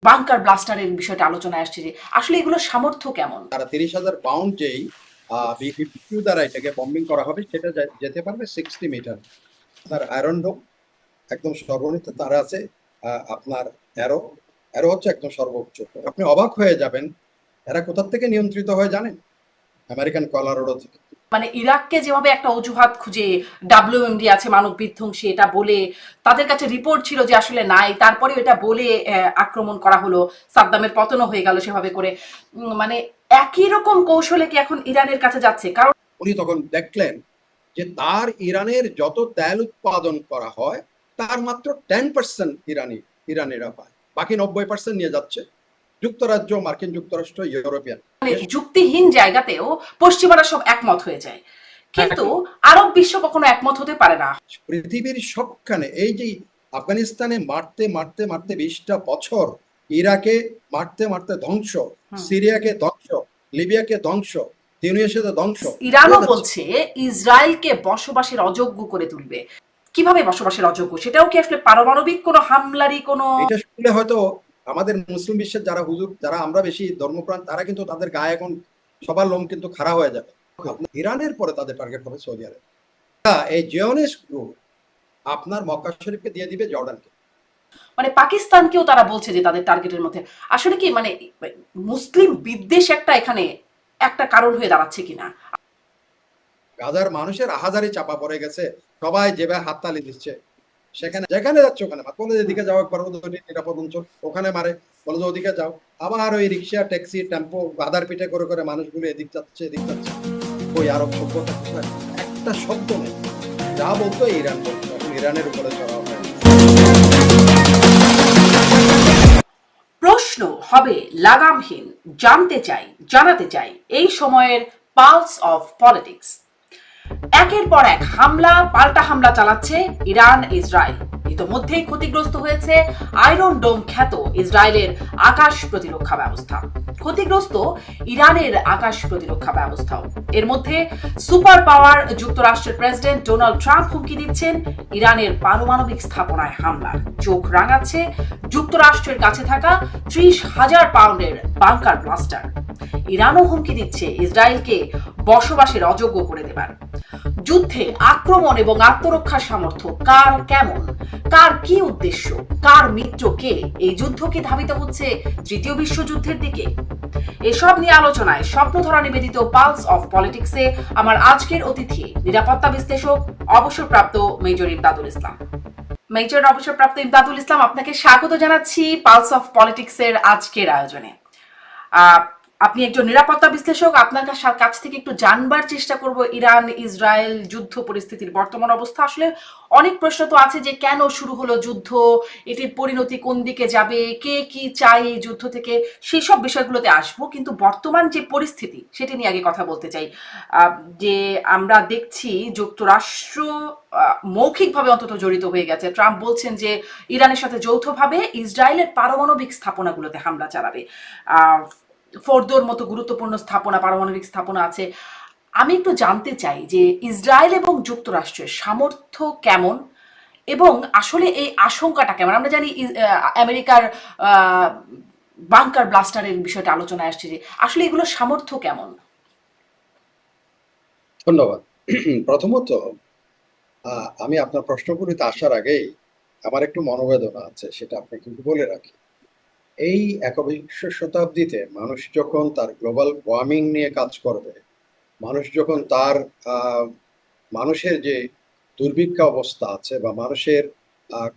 Bunker ব্লাস্টারের বিষয়টা আলোচনায় আসছে যে আসলে এগুলোর সামর্থ্য কেমন। তারা 30,000 পাউন্ড যেই B-52 দ্বারা এটাকে বম্বিং করা হবে সেটা যেতে পারবে 60 মিটার। তার আয়রন ডোম একদম সর্বনিম্ন, তারা আছে আপনার অ্যারো অ্যারো হচ্ছে একদম সর্বোচ্চ। আপনি অবাক হয়ে যাবেন এরা কোথা থেকে নিয়ন্ত্রিত হয় জানেন? আমেরিকান কলোরাডো থেকে। মানে ইরাককে যেভাবে একটা অজুহাত খুঁজে WMD আছে মানব বিধ্বংসী এটা বলে তাদের কাছে রিপোর্ট ছিল যে আসলে নাই, তারপরে এটা বলে আক্রমণ করা হলো, সাদ্দামের পতনও হয়ে গেল সেভাবে করে। মানে একই রকম কৌশলে কি এখন ইরানের কাছে যাচ্ছে? কারণ উনি তখন দেখলেন যে তার ইরানের যত তেল উৎপাদন করা হয় তার মাত্র 10% ইরানিরা পায়, বাকি 90% নিয়ে যাচ্ছে যুক্তরাজ্য, মার্কিন যুক্তরাষ্ট্র, ইউরোপিয়ান। মানে যুক্তিহীন জায়গাতেও পশ্চিমারা সব একমত হয়ে যায়, কিন্তু আরব বিশ্ব কখনো একমত হতে পারে না। পৃথিবীর সবখানে এই যে আফগানিস্তানে মারতে মারতে মারতে 20টা বছর, ইরাকে মারতে মারতে ধ্বংস, সিরিয়াকে ধ্বংস, লিবিয়াকে ধ্বংস, তিউনিসিয়াতে ধ্বংস। ইরানও বলছে ইসরায়েলকে বসবাসের অযোগ্য করে তুলবে। কিভাবে বসবাসের অযোগ্য? সেটাও কি আসলে পারমাণবিক কোনো হামলারই কোনো? এটা শুনলে হয়তো আমাদের মুসলিম বিশ্বের যারা হুজুর, যারা আমরা বেশি ধর্মপ্রাণ, তারা কিন্তু তাদের গায়ে এখন সবার লোম কিন্তু খাড়া হয়ে যাবে। ইরানের পরে তাদের টার্গেট হবে সৌদি আরব। এই জিওনিস্ট গ্রুপ আপনার মক্কা শরীফকে দিয়ে দিবে জর্ডানকে। মানে পাকিস্তানকেও তারা বলছে যে তাদের টার্গেটের মধ্যে। আসলে কি মানে মুসলিম বিদ্বেষ একটা এখানে একটা কারণ হয়ে দাঁড়াচ্ছে কিনা? গাজার মানুষের আহাজারি চাপা পড়ে গেছে, সবাই যেভাবে হাততালি দিচ্ছে, সেখানে যেখানে যাচ্ছে ওখানে বলে এদিকে যাও, একবার নিরাপদ অঞ্চল, ওখানে মারে, বলে যে ওদিকে যাও। আবার ওই রিক্সা, ট্যাক্সি, টেম্পো বাধার পিঠে করে করে মানুষগুলো এদিক যাচ্ছে এদিক যাচ্ছে। ওই আরব সভ্যতা একটা শব্দ নেই, যা বলতো ইরান বলতো, এখন ইরানের উপরে চড়া হয়। প্রশ্ন হবে লাগামহীন, জানতে চাই, জানাতে চাই এই সময়ের পালস অফ পলিটিক্স। একের পর এক হামলা পাল্টা হামলা চালাচ্ছে ইরান ইসরায়েল। ইতোমধ্যেই ক্ষতিগ্রস্ত হয়েছে আয়রন ডোম খ্যাত ইসরায়েলের আকাশ প্রতিরক্ষা ব্যবস্থা, ক্ষতিগ্রস্ত ইরানের আকাশ প্রতিরক্ষা ব্যবস্থাও। এর মধ্যে সুপার পাওয়ার যুক্তরাষ্ট্রের প্রেসিডেন্ট ডোনাল্ড ট্রাম্প হুমকি দিচ্ছেন ইরানের পারমাণবিক স্থাপনায় হামলার। চোখ রাঙাচ্ছে যুক্তরাষ্ট্রের কাছে থাকা 30,000 পাউন্ডের বাংকার ব্লাস্টার। ইরানও হুমকি দিচ্ছে ইসরায়েলকে বসবাসের অযোগ্য করে দেবার। যুদ্ধে আক্রমণ এবং আত্মরক্ষার সামর্থ্য কার কেমন, কার কি উদ্দেশ্য, কার মিত্র কে, এই যুদ্ধ কি ধাবিত হচ্ছে তৃতীয় বিশ্বযুদ্ধের দিকে? এসব নিয়ে আলোচনায় স্বপ্নধরা নিবেদিত পালস অফ পলিটিক্সে আমার আজকের অতিথি নিরাপত্তা বিশ্লেষক অবসরপ্রাপ্ত মেজর ইমদাদুল ইসলাম। মেজর অবসরপ্রাপ্ত ইমদাদুল ইসলাম, আপনাকে স্বাগত জানাচ্ছি পালস অফ পলিটিক্সের আজকের আয়োজনে। আপনি একজন নিরাপত্তা বিশ্লেষক, আপনার কাছ থেকে একটু জানবার চেষ্টা করব ইরান ইসরায়েল যুদ্ধ পরিস্থিতির বর্তমান অবস্থা। আসলে অনেক প্রশ্ন তো আছে যে কেন শুরু হলো যুদ্ধ, এটির পরিণতি কোন দিকে যাবে, কে কি চাই এই যুদ্ধ থেকে, সেই সব বিষয়গুলোতে আসবো। কিন্তু বর্তমান যে পরিস্থিতি সেটি নিয়ে আগে কথা বলতে চাই। যে আমরা দেখছি যুক্তরাষ্ট্র মৌখিকভাবে অন্তত জড়িত হয়ে গেছে। ট্রাম্প বলছেন যে ইরানের সাথে যৌথভাবে ইসরায়েলের পারমাণবিক স্থাপনাগুলোতে হামলা চালাবে। ফোর্দোর মতো গুরুত্বপূর্ণ স্থাপনা, পারমাণবিক স্থাপনা আছে। আমি একটু জানতে চাই যে ইসরায়েল এবং যুক্তরাষ্ট্রের সামর্থ্য কেমন এবং আসলে এই আশঙ্কাটা কেমন। আমরা জানি আমেরিকার বাংকার ব্লাস্টারের বিষয়টা আলোচনায় আসছে যে আসলে এগুলোর সামর্থ্য কেমন। ধন্যবাদ। প্রথমত আমি আপনার প্রশ্নগুলিতে আসার আগেই আমার একটু মনোবেদনা আছে, সেটা আপনাকে কিন্তু বলে রাখি। এই একবিংশ শতাব্দীতে মানুষ যখন তার গ্লোবাল ওয়ার্মিং নিয়ে কাজ করবে, মানুষ যখন তার মানুষের যে দুর্ভিক্ষ অবস্থা আছে বা মানুষের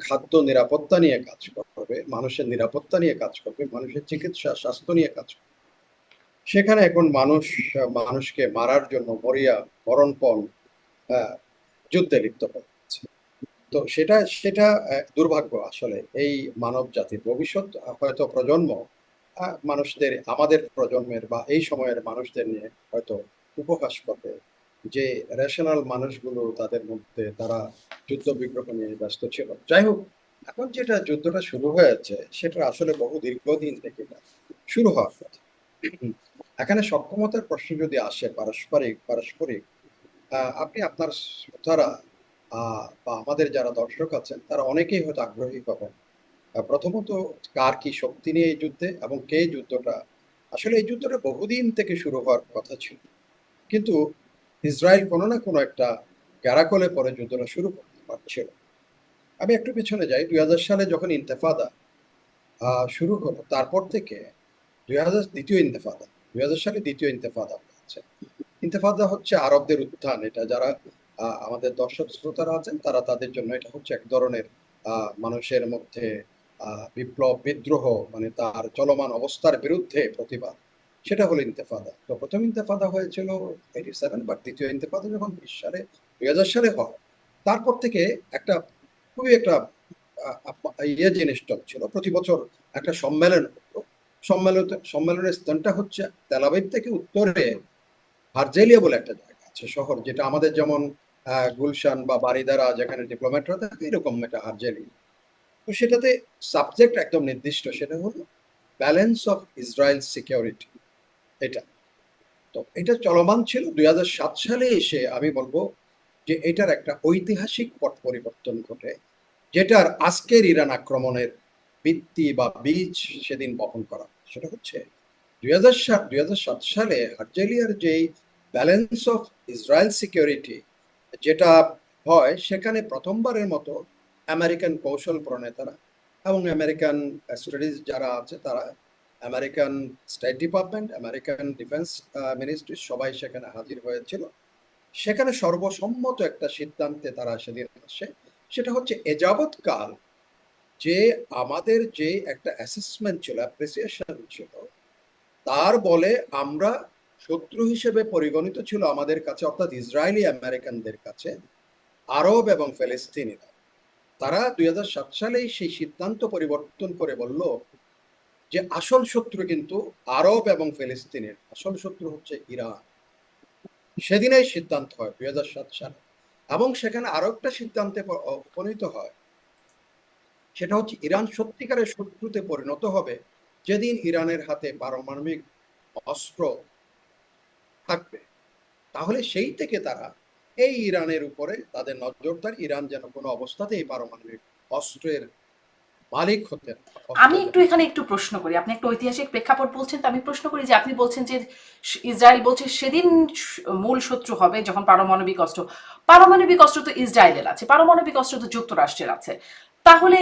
খাদ্য নিরাপত্তা নিয়ে কাজ করবে, মানুষের নিরাপত্তা নিয়ে কাজ করবে, মানুষের চিকিৎসা স্বাস্থ্য নিয়ে কাজ করবে, সেখানে এখন মানুষকে মারার জন্য মরিয়া মরণপণ যুদ্ধে লিপ্ত হচ্ছে। তো সেটা সেটা দুর্ভাগ্য আসলে এই মানব জাতির। ভবিষ্যৎ হয়তো প্রজন্ম মানুষদের, আমাদের প্রজন্মের বা এই সময়ের মানুষদের নিয়ে হয়তো উপহাস করবে যে রেশনাল মানুষগুলো তাদের মধ্যে তারা যুদ্ধ বিগ্রহ নিয়ে ব্যস্ত ছিল। যাই হোক, এখন যেটা যুদ্ধটা শুরু হয়েছে সেটা আসলে বহু দীর্ঘদিন থেকে শুরু হওয়ার কথা। এখানে সক্ষমতার প্রশ্ন যদি আসে, পারস্পরিক পারস্পরিক আপনি আপনার শ্রোতারা বা আমাদের যারা দর্শক আছেন তারা অনেকেই হয়তো আগ্রহী হবেন প্রথমত কার কি শক্তি নিয়ে এই যুদ্ধে এবং কে এই যুদ্ধটা, আসলে এই যুদ্ধটা বহুদিন থেকে শুরু হওয়ার কথা ছিল, কিন্তু ইসরায়েল কোনো না কোনো একটা গ্যারাকলে পরে যুদ্ধটা শুরু করতে পারছিল। আমি একটু পিছনে যাই, 2000 সালে যখন ইন্তেফাদা শুরু হলো, তারপর থেকে 2000 দ্বিতীয় ইন্তেফাদা, 2000 সালে দ্বিতীয় ইন্তেফাদা হচ্ছে। ইন্তেফাদা হচ্ছে আরবদের উত্থান। এটা যারা আমাদের দর্শক শ্রোতারা আছেন তারা, তাদের জন্য এটা হচ্ছে এক ধরনের মানুষের মধ্যে বিপ্লব, বিদ্রোহ, মানে তার চলমান অবস্থার বিরুদ্ধে প্রতিবাদ, সেটা হলো ইন্তেফাদা। তো প্রথম ইন্তেফাদা হয়েছিল 87, বাট দ্বিতীয় ইন্তেফাদা যখন 2000 সালে হয়, তারপর থেকে একটা খুবই একটা জিনিস চলছিল। প্রতি বছর একটা সম্মেলন হতো। সম্মেলনের স্থানটা হচ্ছে তেল আবিব থেকে উত্তরে আর্জেলিয়া বলে একটা জায়গা আছে, শহর, যেটা আমাদের যেমন গুলশান বা বারিদারা যেখানে ডিপ্লোম্যাটরা থাকে, এরকম একটা আর্জেলিয়া। তো সেটাতে সাবজেক্ট একদম নির্দিষ্ট, সেটা হলো ব্যালেন্স অফ ইসরায়েল সিকিউরিটি। এটা, তো এটা চলমান ছিল। 2007 সালে এসে আমি বলবো যে এটার একটা ঐতিহাসিক পট পরিবর্তন ঘটে, যেটার আজকের ইরান আক্রমণের ভিত্তি বা বীজ সেদিন বপন করা। সেটা হচ্ছে 2007 সালে আর্জেলিয়ার যেই ব্যালেন্স অফ ইসরায়েল সিকিউরিটি যেটা হয়, সেখানে প্রথমবারের মতো আমেরিকান কৌশল প্রণেতারা এবং আমেরিকান স্ট্র্যাটেজিস্ট যারা আছে তারা, American state department, American defence ministry, সবাই সেখানে হাজির হয়েছিল। সেখানে সর্বসম্মত একটা সিদ্ধান্তে তারা সেদিন আসে। সেটা হচ্ছে এযাবৎকাল যে আমাদের যে একটা অ্যাসেসমেন্ট ছিল, অ্যাপ্রিসিয়েশন ছিল, তার বলে আমরা শত্রু হিসেবে পরিগণিত ছিল আমাদের কাছে, অর্থাৎ ইসরায়েলি আমেরিকানদের কাছে আরব এবং ফিলিস্তিনিরা। তারা 2007 সালেই সেই সিদ্ধান্ত পরিবর্তন করে বলল যে আসল শত্রু কিন্তু আরব এবং ফিলিস্তিনের, আসল শত্রু হচ্ছে ইরান। সেদিনেই সিদ্ধান্ত হয় 2007 সালে, এবং সেখানে আরো একটা সিদ্ধান্তে উপনীত হয়। সেটা হচ্ছে ইরান সত্যিকারের শত্রুতে পরিণত হবে যেদিন ইরানের হাতে পারমাণবিক অস্ত্র থাকবে। তাহলে সেই থেকে তারা এই ইরানের উপরে তাদের নজরদারি, ইরান যেন কোনো অবস্থাতেই পারমাণবিক অস্ত্রের মালিক হতে না, অস্ত্র আমি যেন। একটু এখানে একটু প্রশ্ন করি, আপনি একটা ঐতিহাসিক প্রেক্ষাপট বলছেন, তো আমি প্রশ্ন করি যে আপনি বলছেন যে ইসরায়েল বলছে সেদিন মূল শত্রু হবে যখন পারমাণবিক অস্ত্র, পারমাণবিক অস্ত্র তো ইসরায়েলের আছে, পারমাণবিক অস্ত্র তো যুক্তরাষ্ট্রের আছে, তাহলে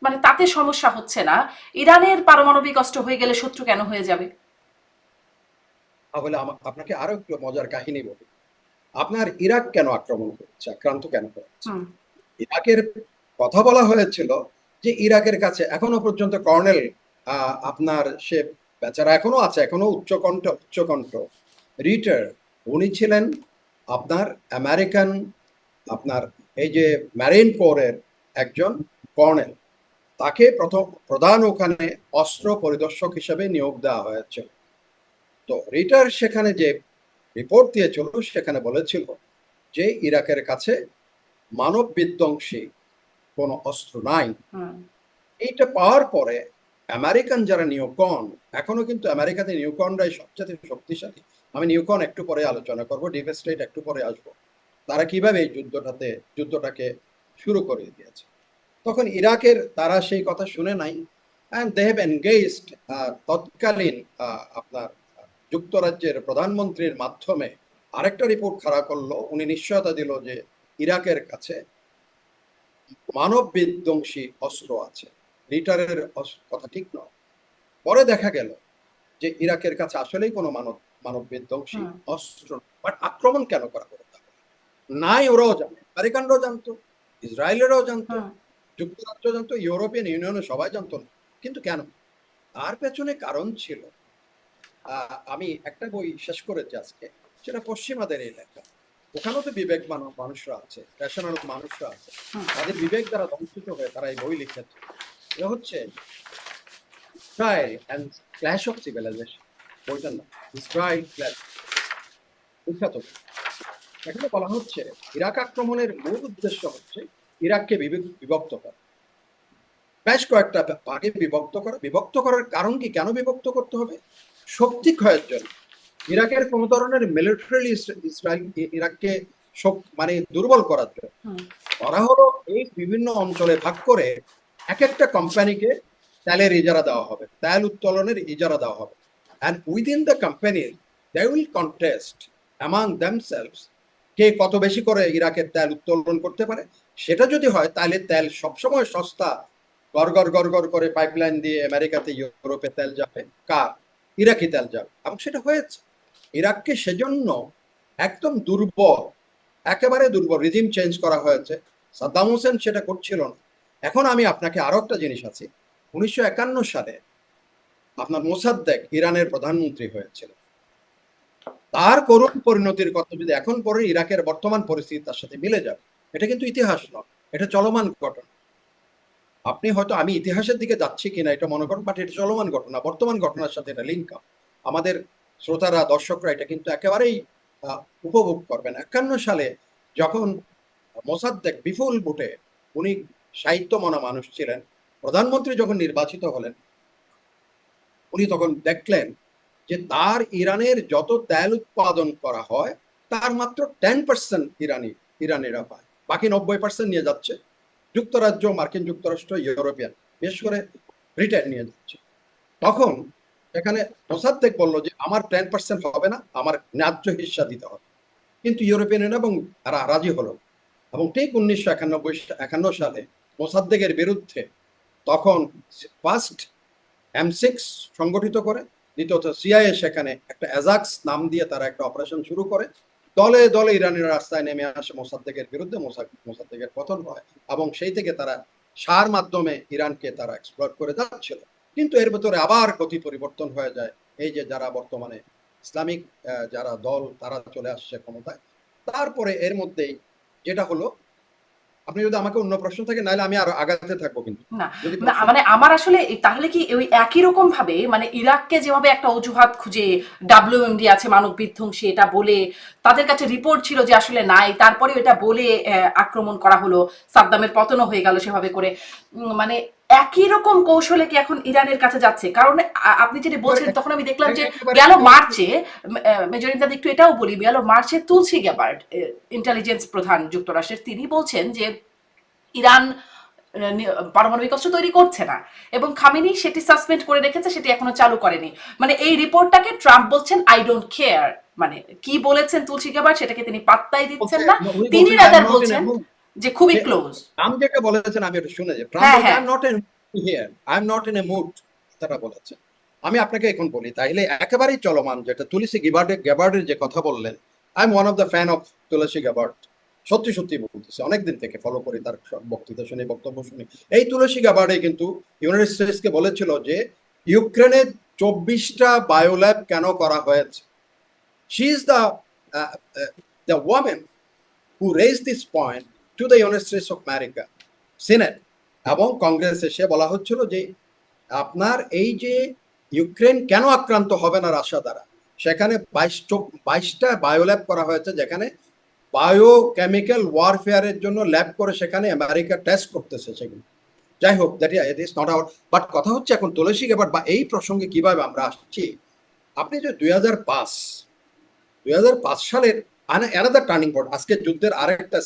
মানে তাতে সমস্যা হচ্ছে না, ইরানের পারমাণবিক অস্ত্র হয়ে গেলে শত্রু কেন হয়ে যাবে? তাহলে আপনাকে আরো একটু মজার কাহিনী বলি। আপনার ইরাক কেন আক্রমণ করেছে, আক্রান্ত কেন করেছে? হুম। ইরাকের কথা বলা হয়েছিল যে ইরাকের কাছে এখনো পর্যন্ত কর্নেল, আপনার সে বেচারা এখনো আছে, এখনো উচ্চকণ্ঠ রিটার, উনি ছিলেন আপনার আমেরিকান, আপনার এই যে ম্যারিন কোরের একজন কর্নেল। তাকে প্রধান ওখানে অস্ত্র পরিদর্শক হিসেবে নিয়োগ দেওয়া হয়েছিল। তো রিটার সেখানে যে রিপোর্ট দিয়েছিল, সেখানে বলেছিল যে ইরাকের কাছে মানব বিধ্বংসী কোনো অস্ত্র নাই। হুম। এইটা পাওয়ার পরে আমেরিকান যারা নিউকন, এখনো কিন্তু আমেরিকাতে নিউকনরাই সবচেয়ে শক্তিশালী। আমি নিউকন একটু পরে আলোচনা করব, ডিপ স্টেট একটু পরে আসবো, তারা কিভাবে এই যুদ্ধটাকে শুরু করে দিয়েছে। তখন ইরাকের তারা সেই কথা শুনে নাই, অ্যান্ড দে হ্যাভ এনগেজড তৎকালীন আপনার যুক্তরাজ্যের প্রধানমন্ত্রীর মাধ্যমে আরেকটা রিপোর্ট খাড়া করলো। উনি নিশ্চয়তা দিল যে ইরাকের কাছে মানব বিধ্বংসী অস্ত্র আছে। রিটারের কথা ঠিক নয়। পরে দেখা গেল যে ইরাকের কাছে আসলেই কোনো মানব বিধ্বংসী হুম। অস্ত্র, বাট আক্রমণ কেন করা হলো নাই, ওরাও জানে, আমেরিকানরাও জানতো, ইসরায়েলেরও জানতো, হুম। যুক্তরাষ্ট্র জানতো, ইউরোপিয়ান ইউনিয়নের সবাই জানতো না, কিন্তু কেন? তার পেছনে কারণ ছিল। আমি একটা বই শেষ করেছি আজকে, সেটা পশ্চিমাদের এই লেখা। ওখানেও তো বিবেকবান মানুষরা আছে, রেশনাল মানুষরা আছে, হুম। তাদের বিবেক দ্বারা ধ্বংসিত হয়ে তারা এই বই লিখেছে। এটা হচ্ছে Israel and clash of civilization, বইটার নাম ইসরায়েল ক্ল্যাশ, বিখ্যাত। এখানে বলা হচ্ছে ইরাক আক্রমণের মূল উদ্দেশ্য হচ্ছে ইরাককে বিভক্ত করা, বেশ কয়েকটা ভাগে বিভক্ত করার কারণ কি, কেন বিভক্ত করতে হবে? শক্তি ক্ষয়ের জন্য। ইরাকের কোন ধরনের মিলিটারি ইসরায়েল ইরাককে মানে দুর্বল করার জন্য। হুম। ওরা হলো এই বিভিন্ন অঞ্চলে ভাগ করে এক একটা কোম্পানিকে তেলের ইজারা দেওয়া হবে, তেল উত্তোলনের ইজারা দেওয়া হবে, and within the company they will contest among themselves কে কত বেশি করে ইরাকের তেল উত্তোলন করতে পারে। সেটা যদি হয় তাহলে তেল সবসময় সস্তা, গড় করে পাইপলাইন দিয়ে আমেরিকাতে ইউরোপে তেল যাবে, কার? ইরাকি তেল যাবে। এবং সেটা হয়েছে। ইরাককে সেজন্য একদম দুর্বল, একেবারে দুর্বল রিজিম চেঞ্জ করা হয়েছে। সাদ্দাম হোসেন সেটা করছিল না। এখন আমি আপনাকে আরো একটা জিনিস আছে, 1951 সালে আপনার মোসাদ্দেক ইরানের প্রধানমন্ত্রী হয়েছিল। তার করুণ পরিণতির কথা যদি এখন পরে ইরাকের বর্তমান পরিস্থিতি তার সাথে মিলে যাবে। এটা কিন্তু ইতিহাস নয়, এটা চলমান ঘটনা। আপনি হয়তো আমি ইতিহাসের দিকে যাচ্ছি কিনা এটা মনে করেন, বাট এটা চলমান ঘটনা, বর্তমান ঘটনার সাথে এটা লিঙ্ক আপ। আমাদের শ্রোতারা, দর্শকরা এটা কিন্তু একেবারেই উপভোগ করবেন। 51 সালে যখন মোসাদ্দেক বিপুল ভোটে, উনি সাহিত্যমনা মানুষ ছিলেন, প্রধানমন্ত্রী যখন নির্বাচিত হলেন, উনি তখন দেখলেন যে তার ইরানের যত তেল উৎপাদন করা হয় তার মাত্র 10% ইরানিরা পায়, বাকি 90% নিয়ে যাচ্ছে যুক্তরাজ্য, মার্কিন যুক্তরাষ্ট্র, ইউরোপিয়ান, বিশেষ করে ব্রিটেন নিয়ে যাচ্ছে। তখন এখানে মোসাদ্দেক বলল যে আমার 10% হবে না, আমার ন্যায্য হিস্সা দিতে হবে। কিন্তু ইউরোপিয়ান এবং তারা রাজি হলো। এবং ঠিক 1991 সালে মোসাদ্দেকের বিরুদ্ধে তখন ফার্স্ট M6 সংগঠিত করে, দ্বিতীয়ত সিআইএ সেখানে একটা অ্যাজাক্স নাম দিয়ে তারা একটা অপারেশন শুরু করে। দলে দলে ইরানের রাস্তায় নেমে আসে মোসাদ্দেকের বিরুদ্ধে, মোসাদ্দেকের পতন হয় এবং সেই থেকে তারা সার মাধ্যমে ইরানকে তারা এক্সপ্লয়েট করে যাচ্ছিল। কিন্তু এর ভেতরে আবার গতি পরিবর্তন হয়ে যায়। এই যে যারা বর্তমানে ইসলামিক যারা দল, তারা চলে আসছে ক্ষমতায়। তারপরে এর মধ্যেই যেটা হলো, আপনি যদি আমাকে অন্য প্রশ্ন থাকে, নাহলে আমি আরো আগাতে থাকবো। কিন্তু না যদি না, মানে আমার আসলে তাহলে কি ওই একই রকম ভাবে মানে ইরাককে যেভাবে একটা অজুহাত খুঁজে ডাব্লিউএমডি আছে মানব বিধ্বংসী এটা বলে তাদের কাছে রিপোর্ট ছিল যে আসলে নাই, তারপরে এটা বলে আক্রমণ করা হলো, সাদ্দামের পতনও হয়ে গেল সেভাবে করে, মানে একই রকম কৌশলে কি এখন ইরানের কাছে যাচ্ছে? কারণ আপনি যেটা বলছেন তখন আমি দেখলাম যে গেল মার্চে, মেজর ইমদাদ একটু এটাও বলি, গেল মার্চে তুলসী গ্যাবার্ড ইন্টেলিজেন্স প্রধান যুক্তরাষ্ট্রের, তিনি বলছেন যে ইরান পারমাণবিক অস্ত্র তৈরি করছে না এবং খামেনি সেটি সাসপেন্ড করে রেখেছে, সেটি এখনো চালু করেনি। মানে এই রিপোর্টটাকে ট্রাম্প বলছেন আই ডোন্ট কেয়ার, মানে কি বলেছেন তুলসী গ্যাবার্ড সেটাকে তিনি পাত্তাই দিচ্ছেন না, তিনি রাদার বলছেন যে খুবই ক্লোজ। ট্রাম্প যেটা বলেছেন আমি এটা শুনেছি, ট্রাম্প হ্যাঁ বলছে হ্যাঁ I am not in here, I am not in a mood, তারা বলেছেন। আমি আপনাকে এখন বলি, তাইলে একেবারেই চলমান যেটা তুলসী গ্যাবার্ডের যে কথা বললেন, I am one of the fan of Tulsi Gabbard. সত্যি সত্যি বলতেছে, অনেকদিন থেকে ফলো করি তার বক্তৃতা শুনি, বক্তব্য শুনি। এই তুলসী গ্যাবার্ডে কিন্তু ইউনাইটেড স্টেটসকে বলেছিল যে ইউক্রেনে 24টা বায়োল্যাব কেন করা হয়েছে। She is the women who raised this point to the United States of America senate এবং কংগ্রেসে। সে বলা হচ্ছিল যে আপনার এই যে ইউক্রেন কেন আক্রান্ত হবে না রাশিয়া দ্বারা, সেখানে 22টা বায়োল্যাব করা হয়েছে, যেখানে বায়োকেমিক্যাল ওয়ারফেয়ারের জন্য ল্যাব করে সেখানে আমেরিকা টেস্ট করতেছে সেগুলো। যাই হোক, that is not out. But কথা হচ্ছে এখন তুলসী গ্যাবার্ড বা এই প্রসঙ্গে কিভাবে আমরা আসছি, আপনি যে 2005 সালের অ্যানাদার টার্নিং পয়েন্ট, আজকের যুদ্ধের আরেকটা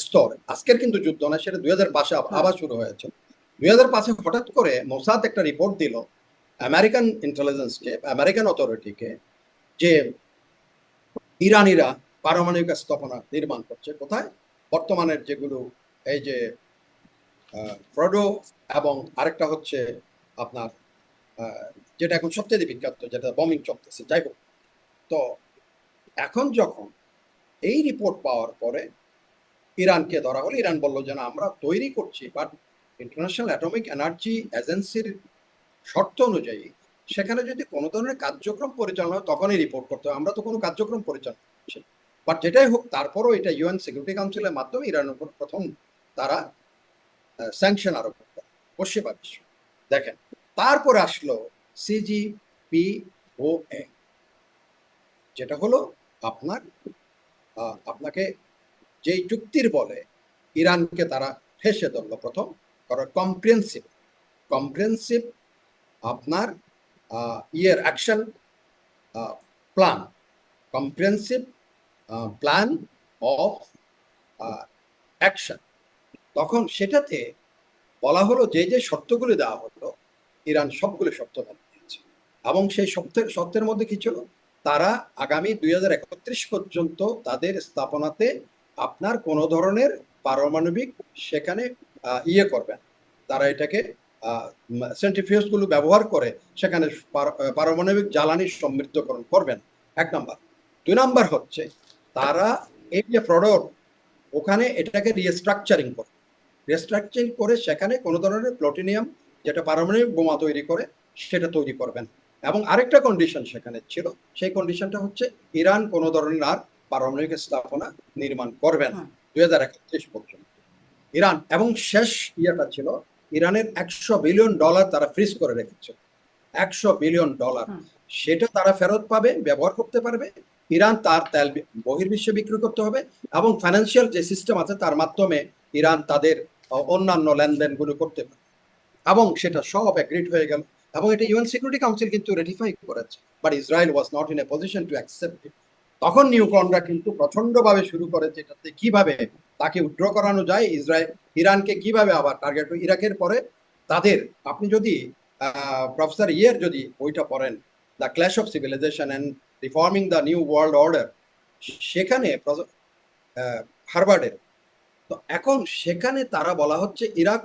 স্তর, আজকের কিন্তু যুদ্ধ না, সেটা 2005 আবার শুরু হয়েছে। 2005 হঠাৎ করে মোসাদ একটা রিপোর্ট দিল আমেরিকান ইন্টেলিজেন্সকে, আমেরিকান অথরিটিকে, যে ইরানিরা পারমাণবিক স্থাপনা নির্মাণ করছে। কোথায়? বর্তমানের যেগুলো, এই যে ফ্রডো এবং আরেকটা হচ্ছে আপনার যেটা এখন সবচেয়ে বিখ্যাত, যেটা বমিং চলতেছে। যাই হোক, তো এখন যখন এই রিপোর্ট পাওয়ার পরে ইরানকে ধরা হলো, ইরান বললো যে না, আমরা তৈরি করছি, বাট ইন্টারন্যাশনাল অ্যাটমিক এনার্জি এজেন্সির শর্ত অনুযায়ী সেখানে যদি কোনো ধরনের কার্যক্রম পরিচালনা হয় তখনই রিপোর্ট করতে হবে, আমরা তো কোনো কার্যক্রম পরিচালনা করছি। বাট যেটাই হোক, তারপরও এটা ইউএন সিকিউরিটি কাউন্সিলের মাধ্যমে ইরানের উপর প্রথম তারা স্যাংশন আরোপ করে পশ্চিমা বিশ্ব। দেখেন, তারপরে আসলো CGPOA, যেটা হলো আপনার আপনাকে যেই চুক্তির বলে ইরানকে তারা ফেসে ধরলো প্রথম, কারণ কম্প্রিহেনসিভ আপনার ইয়ের action plan, comprehensive plan of action, তখন সেটাতে বলা হলো যে যে শর্তগুলো দেওয়া হলো, ইরান সবগুলো শর্ত মেনে নিয়েছে। এবং সেই শর্তের মধ্যে কি ছিল, তারা আগামী 2031 পর্যন্ত তাদের স্থাপনাতে আপনার কোনো ধরনের পারমাণবিক সেখানে করবেন, তারা এটাকে সেন্ট্রিফিউজ গুলো ব্যবহার করে সেখানে পারমাণবিক জ্বালানি সমৃদ্ধকরণ করবেন, 1 নাম্বার। 2 নাম্বার হচ্ছে তারা এই যে প্রোডাক্ট ওখানে এটাকে রিস্ট্রাকচারিং করে সেখানে কোনো ধরনের প্লুটোনিয়াম, যেটা পারমাণবিক বোমা তৈরি করে, সেটা তৈরি করবেন। এবং আরেকটা কন্ডিশন সেখানে ছিল, সেই কন্ডিশনটা হচ্ছে ইরান কোনো ধরনের আর পারমাণবিক স্থাপনা নির্মাণ করবে না 2031 পর্যন্ত। ইরান, এবং শেষ ইয়েটা ছিল ইরানের $100 বিলিয়ন তারা ফ্রিজ করে রেখেছে। $100 বিলিয়ন, সেটা তারা ফেরত পাবে, ব্যবহার করতে পারবে। ইরান তার তেল বহির্বিশ্বে বিক্রি করতে হবে, এবং ফাইন্যান্সিয়াল যে সিস্টেম আছে তার মাধ্যমে ইরান তাদের অন্যান্য লেনদেনগুলো করতে পারে। এবং সেটা সব এগ্রিড হয়ে গেল, এবং এটা ইউএন সিকিউরিটি কাউন্সিল কিন্তু রেটিফাই করেছে, but Israel was not in A position to accept it. তখন নিউকনরা কিন্তু প্রচন্ডভাবে শুরু করেছে এটাতে কিভাবে তাকে উইথড্র করানো যায়, ইরানকে কিভাবে আবার টার্গেট। ইরাকের পরে তাদের, আপনি যদি প্রফেসর যদি বইটা পড়েন, the clash of civilization and reforming the new world order, সেখানে হার্ভার্ডের, তো এখন সেখানে তারা বলা হচ্ছে Iran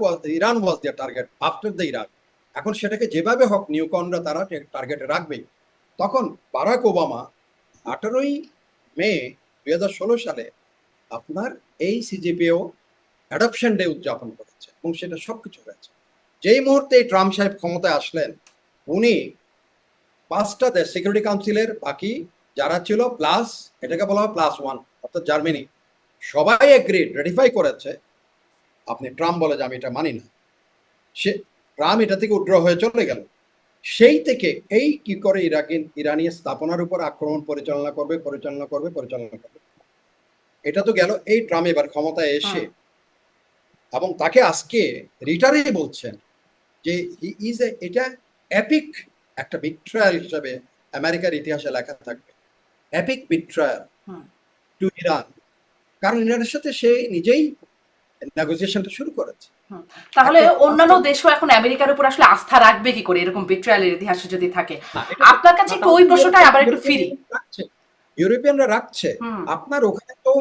was their target after the Iraq. এখন সেটাকে যেভাবে হোক নিউকনরা তারা টার্গেটে রাখবেই। তখন বারাক ওবামা 18 মে 2016 সালে আপনার এই সিজিপিও অ্যাডপশন ডে উদযাপন করেছে, এবং সেটা সবকিছু হয়েছে। যেই মুহূর্তে ট্রাম্প সাহেব ক্ষমতায় আসলেন, উনি 5টা দেশ সিকিউরিটি কাউন্সিলের বাকি যারা ছিল প্লাস, এটাকে বলা হয় +1, অর্থাৎ জার্মানি, সবাই এগ্রিড, রেটিফাই করেছে। আপনি ট্রাম্প বলে যে আমি এটা মানি না, সে ট্রাম্প এটা থেকে উইথড্র হয়ে চলে গেল। সেই থেকে এই কি করে ইরানি স্থাপনার উপর আক্রমণ পরিচালনা করবে, এটা তো গেল। এই ট্রাম্প এবার ক্ষমতায় এসে, এবং তাকে আজকে রিটারে বলছেন যে এটা এপিক একটা বিট্রায়াল হিসেবে আমেরিকার ইতিহাসে লেখা থাকবে, এপিক বিট্রায়াল টু ইরান। কারণ ইরানের সাথে সে নিজেই নেগোসিয়েশনটা শুরু করেছে। তাহলে অন্যান্য দেশও এখন আমেরিকার উপর আসলে আস্থা রাখবে কি করে এরকম বিট্রায়ালের ইতিহাসে যদি থাকে? আপনার কাছে একটু ওই প্রশ্নটাই আবার একটু ফিরি। ইউরোপিয়ানরা রাখছে, আপনার ওখানে তো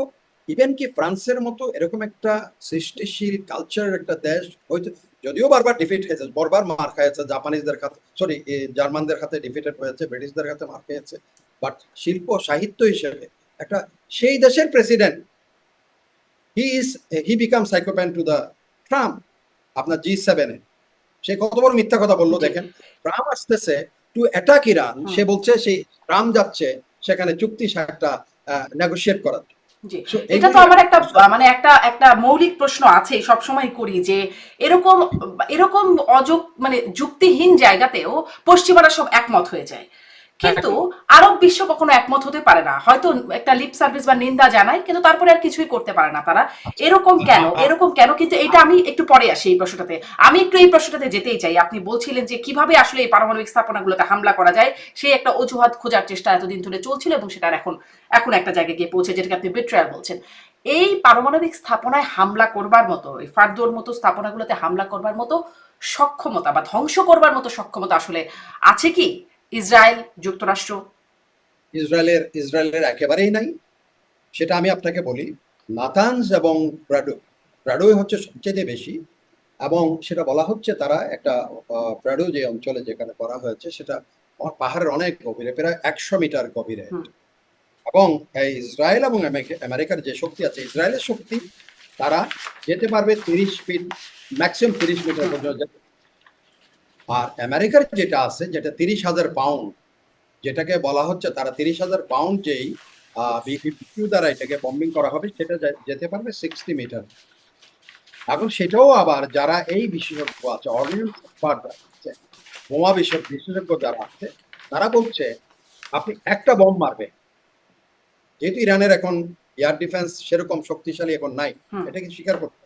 ইভেন কি ফ্রান্সের মতো এরকম একটা সৃষ্টিশীল কালচারের একটা দেশ, হয়তো যদিও বারবার ডিফিট হয়েছে, বারবার মার খাইছে, জাপানিজদের হাতে, জার্মানদের হাতে ডিফিটেড হয়েছে, ব্রিটিশদের হাতে মার খেয়েছে, বাট শিল্প সাহিত্য হিসেবে একটা সেই দেশের president, he became sycophant to the Trump. আপনার G7 সে কত বড় মিথ্যা কথা বললো দেখেন। ট্রাম্প আসতেছে টু অ্যাটাক ইরান, সে বলছে সেই ট্রাম্প যাচ্ছে সেখানে চুক্তি একটা নেগোশিয়েট করার। এটা তো আমার একটা মানে একটা মৌলিক প্রশ্ন আছে, সবসময় করি যে এরকম এরকম মানে যুক্তিহীন জায়গাতেও পশ্চিমারা সব একমত হয়ে যায়, কিন্তু আরব বিশ্ব কখনো একমত হতে পারে না। হয়তো একটা লিপ সার্ভিস বা নিন্দা জানায়, কিন্তু তারপরে আর কিছুই করতে পারে না তারা। এরকম কেন কিন্তু এটা আমি একটু পরে আসি এই প্রশ্নটাতে। আমি একটু এই প্রশ্নটাতে যেতেই চাই। আপনি বলছিলেন যে কিভাবে আসলে এই পারমাণবিক স্থাপনাগুলোতে হামলা করা যায়, সেই একটা অজুহাত খোঁজার চেষ্টা এতদিন ধরে চলছিল, এবং সেটা এখন একটা জায়গায় গিয়ে পৌঁছে, যেটাকে আপনি বিট্রায়াল বলছেন। এই পারমাণবিক স্থাপনায় হামলা করবার মতো, এই ফার্দোর মতো স্থাপনাগুলোতে হামলা করবার মতো সক্ষমতা বা ধ্বংস করবার মতো সক্ষমতা আসলে আছে কি ইসরায়েল, যুক্তরাষ্ট্র? ইসরায়েলের একেবারেই নাই। সেটা আমি আপনাকে বলি, নাতানজ এবং প্রাডো হচ্ছে সবচেয়ে বেশি, এবং সেটা বলা হচ্ছে তারা একটা প্রাডো যে অঞ্চলে যেখানে করা হয়েছে সেটা পাহাড়ের অনেক গভীরে, প্রায় 100 মিটার গভীরে। এবং ইসরায়েল এবং আমেরিকার যে শক্তি আছে, ইসরায়েলের শক্তি তারা যেতে পারবে 30 ফিট, ম্যাক্সিমাম 30 মিটার পর্যন্ত। আর আমেরিকার যেটা আছে, যেটা 30,000 পাউন্ড, যেটাকে বলা হচ্ছে তারা 30,000 পাউন্ড যেই B-52 দ্বারা এটাকে বম্বিং করা হবে, সেটা যেতে পারবে 60 মিটার। এখন সেটাও আবার যারা এই বিশেষজ্ঞ আছে, অর্ডিন্যান্স আছে, বোমা বিশেষজ্ঞ যারা আছে, তারা বলছে আপনি একটা বম মারবে, যেহেতু ইরানের এখন এয়ার ডিফেন্স সেরকম শক্তিশালী এখন নাই, এটাকে স্বীকার করতে।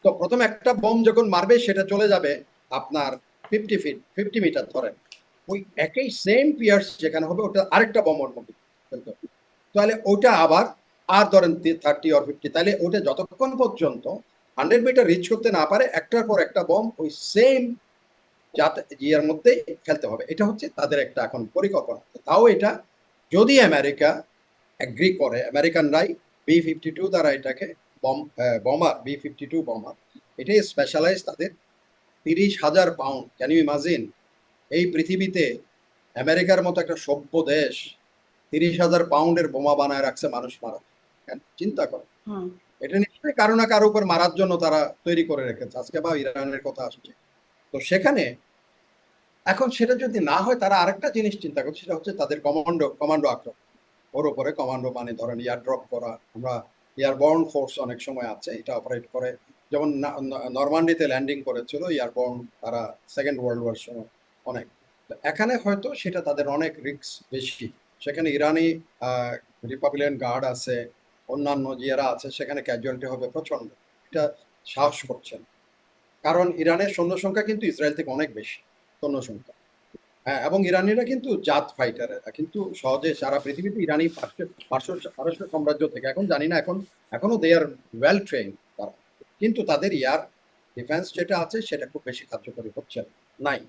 তো প্রথম একটা বম যখন মারবে সেটা চলে যাবে আপনার 50 মিটার ধরেন, ওই একই সেম পিয়ার্স যেখানে হবে ওটা আরেকটা বমের মধ্যে ফেলতে হবে। তাহলে ওটা আবার আর ধরেন 30 or 50, তাহলে ওটা যতক্ষণ পর্যন্ত 100 মিটার রিচ করতে না পারে একটার পর একটা বম ওই সেম ইয়ার মধ্যে ফেলতে হবে। এটা হচ্ছে তাদের একটা এখন পরিকল্পনা। তাও এটা যদি আমেরিকা অ্যাগ্রি করে, আমেরিকানরাই B-52 দ্বারা এটাকে বমার B-52 বমার, এটাই স্পেশালাইজ তাদের 30,000 পাউন্ড। ক্যান ইউ ইমাজিন এই পৃথিবীতে আমেরিকার মতো একটা সভ্য দেশ 30,000 পাউন্ডের বোমা বানায় রাখছে মানুষ মারা। চিন্তা করো, হুম। এটা নিশ্চয়ই কারো না কারো উপর মারার জন্য তারা তৈরি করে রেখেছে। আজকে বা ইরানের কথা আসছে, তো সেখানে এখন সেটা যদি না হয় তারা আরেকটা জিনিস চিন্তা করছে, সেটা হচ্ছে তাদের কমান্ডো আক্রমণ। ওর উপরে কমান্ডো মানে ধরেন এয়ার ড্রপ করা, আমরা এয়ারবর্ন ফোর্স অনেক সময় আছে এটা অপারেট করে, যেমন নরমান্ডিতে ল্যান্ডিং করেছিল এয়ারবর্ন তারা সেকেন্ড ওয়ার্ল্ড ওয়ার সময় অনেক। এখানে হয়তো সেটা তাদের অনেক রিস্ক বেশি, সেখানে ইরানি রিপাবলিকান গার্ড আছে, অন্যান্য যারা আছে, সেখানে ক্যাজুয়ালিটি হবে প্রচন্ড। এটা সাহস করছেন, কারণ ইরানের সৈন্য সংখ্যা কিন্তু ইসরায়েল থেকে অনেক বেশি সৈন্য সংখ্যা। হ্যাঁ, এবং ইরানিরা কিন্তু জাত ফাইটার, কিন্তু সহজে সারা পৃথিবীতে ইরানি পারস্য সাম্রাজ্য থেকে, এখন জানি না, এখনো দে আর ওয়েল ট্রেন তারা, কিন্তু তাদের এয়ার ডিফেন্স যেটা আছে সেটা খুব বেশি কার্যকরী হচ্ছে নাই।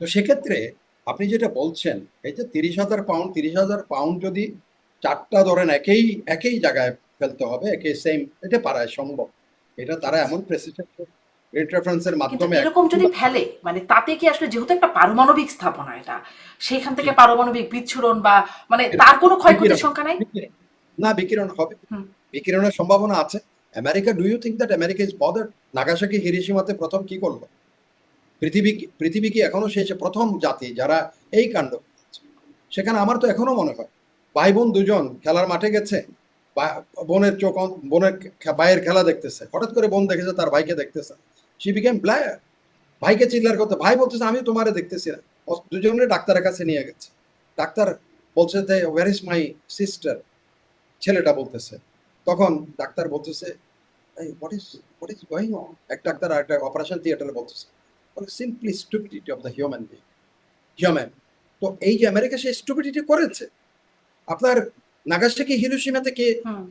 তো সেক্ষেত্রে আপনি যেটা বলছেন, এই যে 30,000 পাউন্ড যদি চারটা ধরেন একই জায়গায় ফেলতে হবে, একই সেম, এটা পারায় সম্ভব। এটা তারা এমন প্রেসিডেন্ট ইন্টারফারেন্সের কিন্তু মাধ্যমে এরকম যদি ফেলে, মানে তাতে কি আসলে, যেহেতু একটা পারমাণবিক স্থাপনা এটা, সেখান থেকে পারমাণবিক বিচ্ছুরণ বা মানে তার কোনো ক্ষয়ক্ষতির বিকিরণ সংখ্যা নাই? বিকিরণ না, বিকিরণ হবে, হুম। বিকিরণের সম্ভাবনা আছে। America, do you think that America is bothered? Nagasaki হিরোশিমাতে প্রথম কি করলো? পৃথিবী কি এখনো সে প্রথম জাতি যারা এই কাণ্ড করেছে? সেখানে আমার তো এখনো মনে হয় ভাই বোন দুজন খেলার মাঠে গেছে, বোনের চোখ বোনের ভাইয়ের খেলা দেখতেছে, হঠাৎ করে বোন দেখেছে তার ভাইকে দেখতেছে, সি বিকেম ব্ল্যাক, ভাইকে চিল্লার করতে, ভাই বলতেছে আমি তোমারে দেখতেছি না। দুজনে ডাক্তারের কাছে নিয়ে গেছে, ডাক্তার বলছে যে ওয়ার ইজ মাই সিস্টার, ছেলেটা বলতেছে। তখন ডাক্তার বলতেছে হোয়াট ইজ গোয়িং অন, এক ডাক্তার আর একটা অপারেশন থিয়েটারে বলতেছে, simply stupidity of the human. তো এই যে আমেরিকা সেই স্টুপিডিটি করেছে, আপনার নাগাসাকি হিরোশিমা থেকে হুম।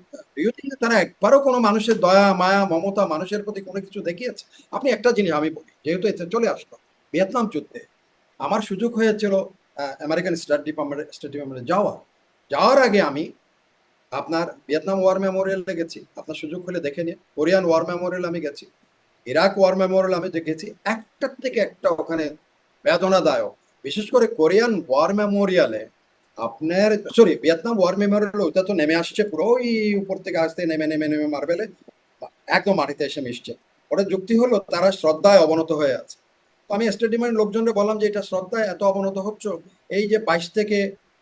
তারা একবারও কোনো মানুষের দয়া মায়া মমতা মানুষের প্রতি কোনো কিছু দেখিয়েছে? আপনি একটা জিনিস আমি বলি, যেহেতু এতে চলে আসলো, ভিয়েতনাম যুদ্ধে আমার সুযোগ হয়েছিল আমেরিকান স্টেট ডিপার্টমেন্টে যাওয়ার আগে আমি আপনার ভিয়েতনাম ওয়ার মেমোরিয়ালে গেছি, আপনার সুযোগ হলে দেখে নিয়ে, কোরিয়ান ওয়ার মেমোরিয়াল আমি গেছি, ইরাক ওয়ার মেমোরিয়াল আমি দেখেছি, একটার থেকে একটা ওখানে বেদনাদায়ক। বিশেষ করে কোরিয়ান ওয়ার মেমোরিয়ালে আপনার, সরি ভিয়েতনাম ওয়ার মেমোরিয়াল, ওইটা তো নেমে আসছে পুরো ওই উপর থেকে আসতে নেমে নেমে নেমে মার্বেলে একদম মাটিতে এসে মিশছে। ওটা যুক্তি হলো তারা শ্রদ্ধায় অবনত হয়ে আছে। তো আমি স্টেট ডিপার্টমেন্ট লোকজনকে বললাম যে এটা শ্রদ্ধায় এত অবনত হচ্ছে, এই যে 22 থেকে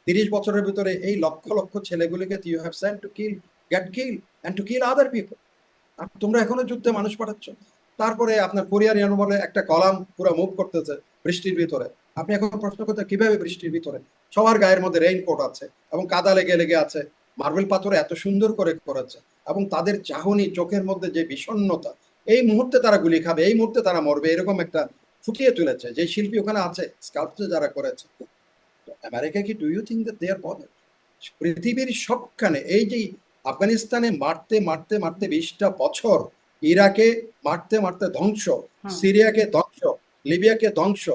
30 বছরের ভিতরে এই লক্ষ লক্ষ ছেলেগুলিকে you have sent to get kill and to kill other people, আর তোমরা এখনো যুদ্ধে মানুষ পাঠাচ্ছ। তারপরে আপনার কোরিয়ার বলে একটা কলাম পুরো মুভ করতেছে বৃষ্টির ভিতরে। আপনি এখন প্রশ্ন করতে কিভাবে বৃষ্টির ভিতরে, সবার গায়ের মধ্যে রেইনকোট আছে এবং কাদা লেগে লেগে আছে, মার্বেল পাথরে এত সুন্দর করে করেছে, এবং তাদের চাহনি চোখের মধ্যে যে বিষণ্ণতা, এই মুহূর্তে তারা গুলি খাবে, এই মুহূর্তে তারা মরবে, এরকম একটা ফুটিয়ে তুলেছে যে শিল্পী ওখানে আছে, স্কাল্পচার যারা করেছে। আমেরিকা কি, do you think that they are bothered? পৃথিবীর সবখানে এই যে আফগানিস্তানে মারতে মারতে মারতে 20টা বছর, ইরাকে মারতে মারতে ধ্বংস, হুম। সিরিয়াকে ধ্বংস, লিবিয়াকে ধ্বংস,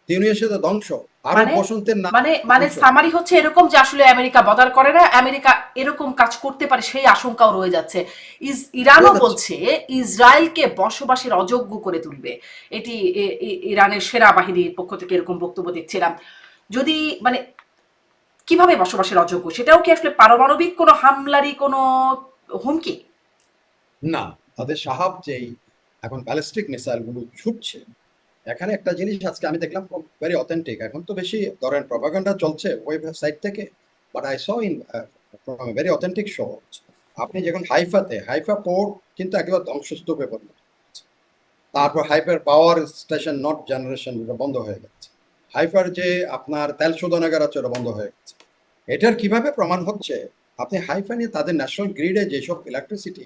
তিউনিসিয়াতে ধ্বংস, আরব মানে বসন্তের নাম মানে মানে ধ্বংস। সামারি হচ্ছে এরকম যে আসলে আমেরিকা বদার করে না, আমেরিকা এরকম কাজ করতে পারে সেই আশঙ্কাও রয়ে যাচ্ছে। ইরানও রয়ে যাচ্ছে। বলছে ইসরায়েলকে বসবাসের অযোগ্য করে তুলবে। এটি ইরানের সেনাবাহিনীর পক্ষ থেকে এরকম বক্তব্য দিচ্ছিলাম। যদি মানে কিভাবে বসবাসের অযোগ্য, সেটাও কি আসলে পারমাণবিক কোনো হামলারই কোনো হুমকি? না, তাদের সাহাব যেই এখন ব্যালিস্টিক মিসাইল গুলো ছুটছে, এখানে একটা জিনিস আজকে আমি দেখলাম ভেরি অথেন্টিক। এখন তো বেশি ধরেন প্রপাগান্ডা চলছে ওয়েবসাইট থেকে, but I saw in very authentic shows. আপনি যখন হাইফা পোর্ট কিন্তু একেবারে ধ্বংসস্তূপে পরিণত হয়েছে। তারপর হাইফার পাওয়ার স্টেশন নট জেনারেশন বন্ধ হয়ে গেছে, হাইফার যে আপনার তেল শোধনাগার আছে ওটা বন্ধ হয়ে গেছে। এটার কিভাবে প্রমাণ হচ্ছে, আপনি হাইফা নিয়ে তাদের ন্যাশনাল গ্রিডে যেসব ইলেকট্রিসিটি,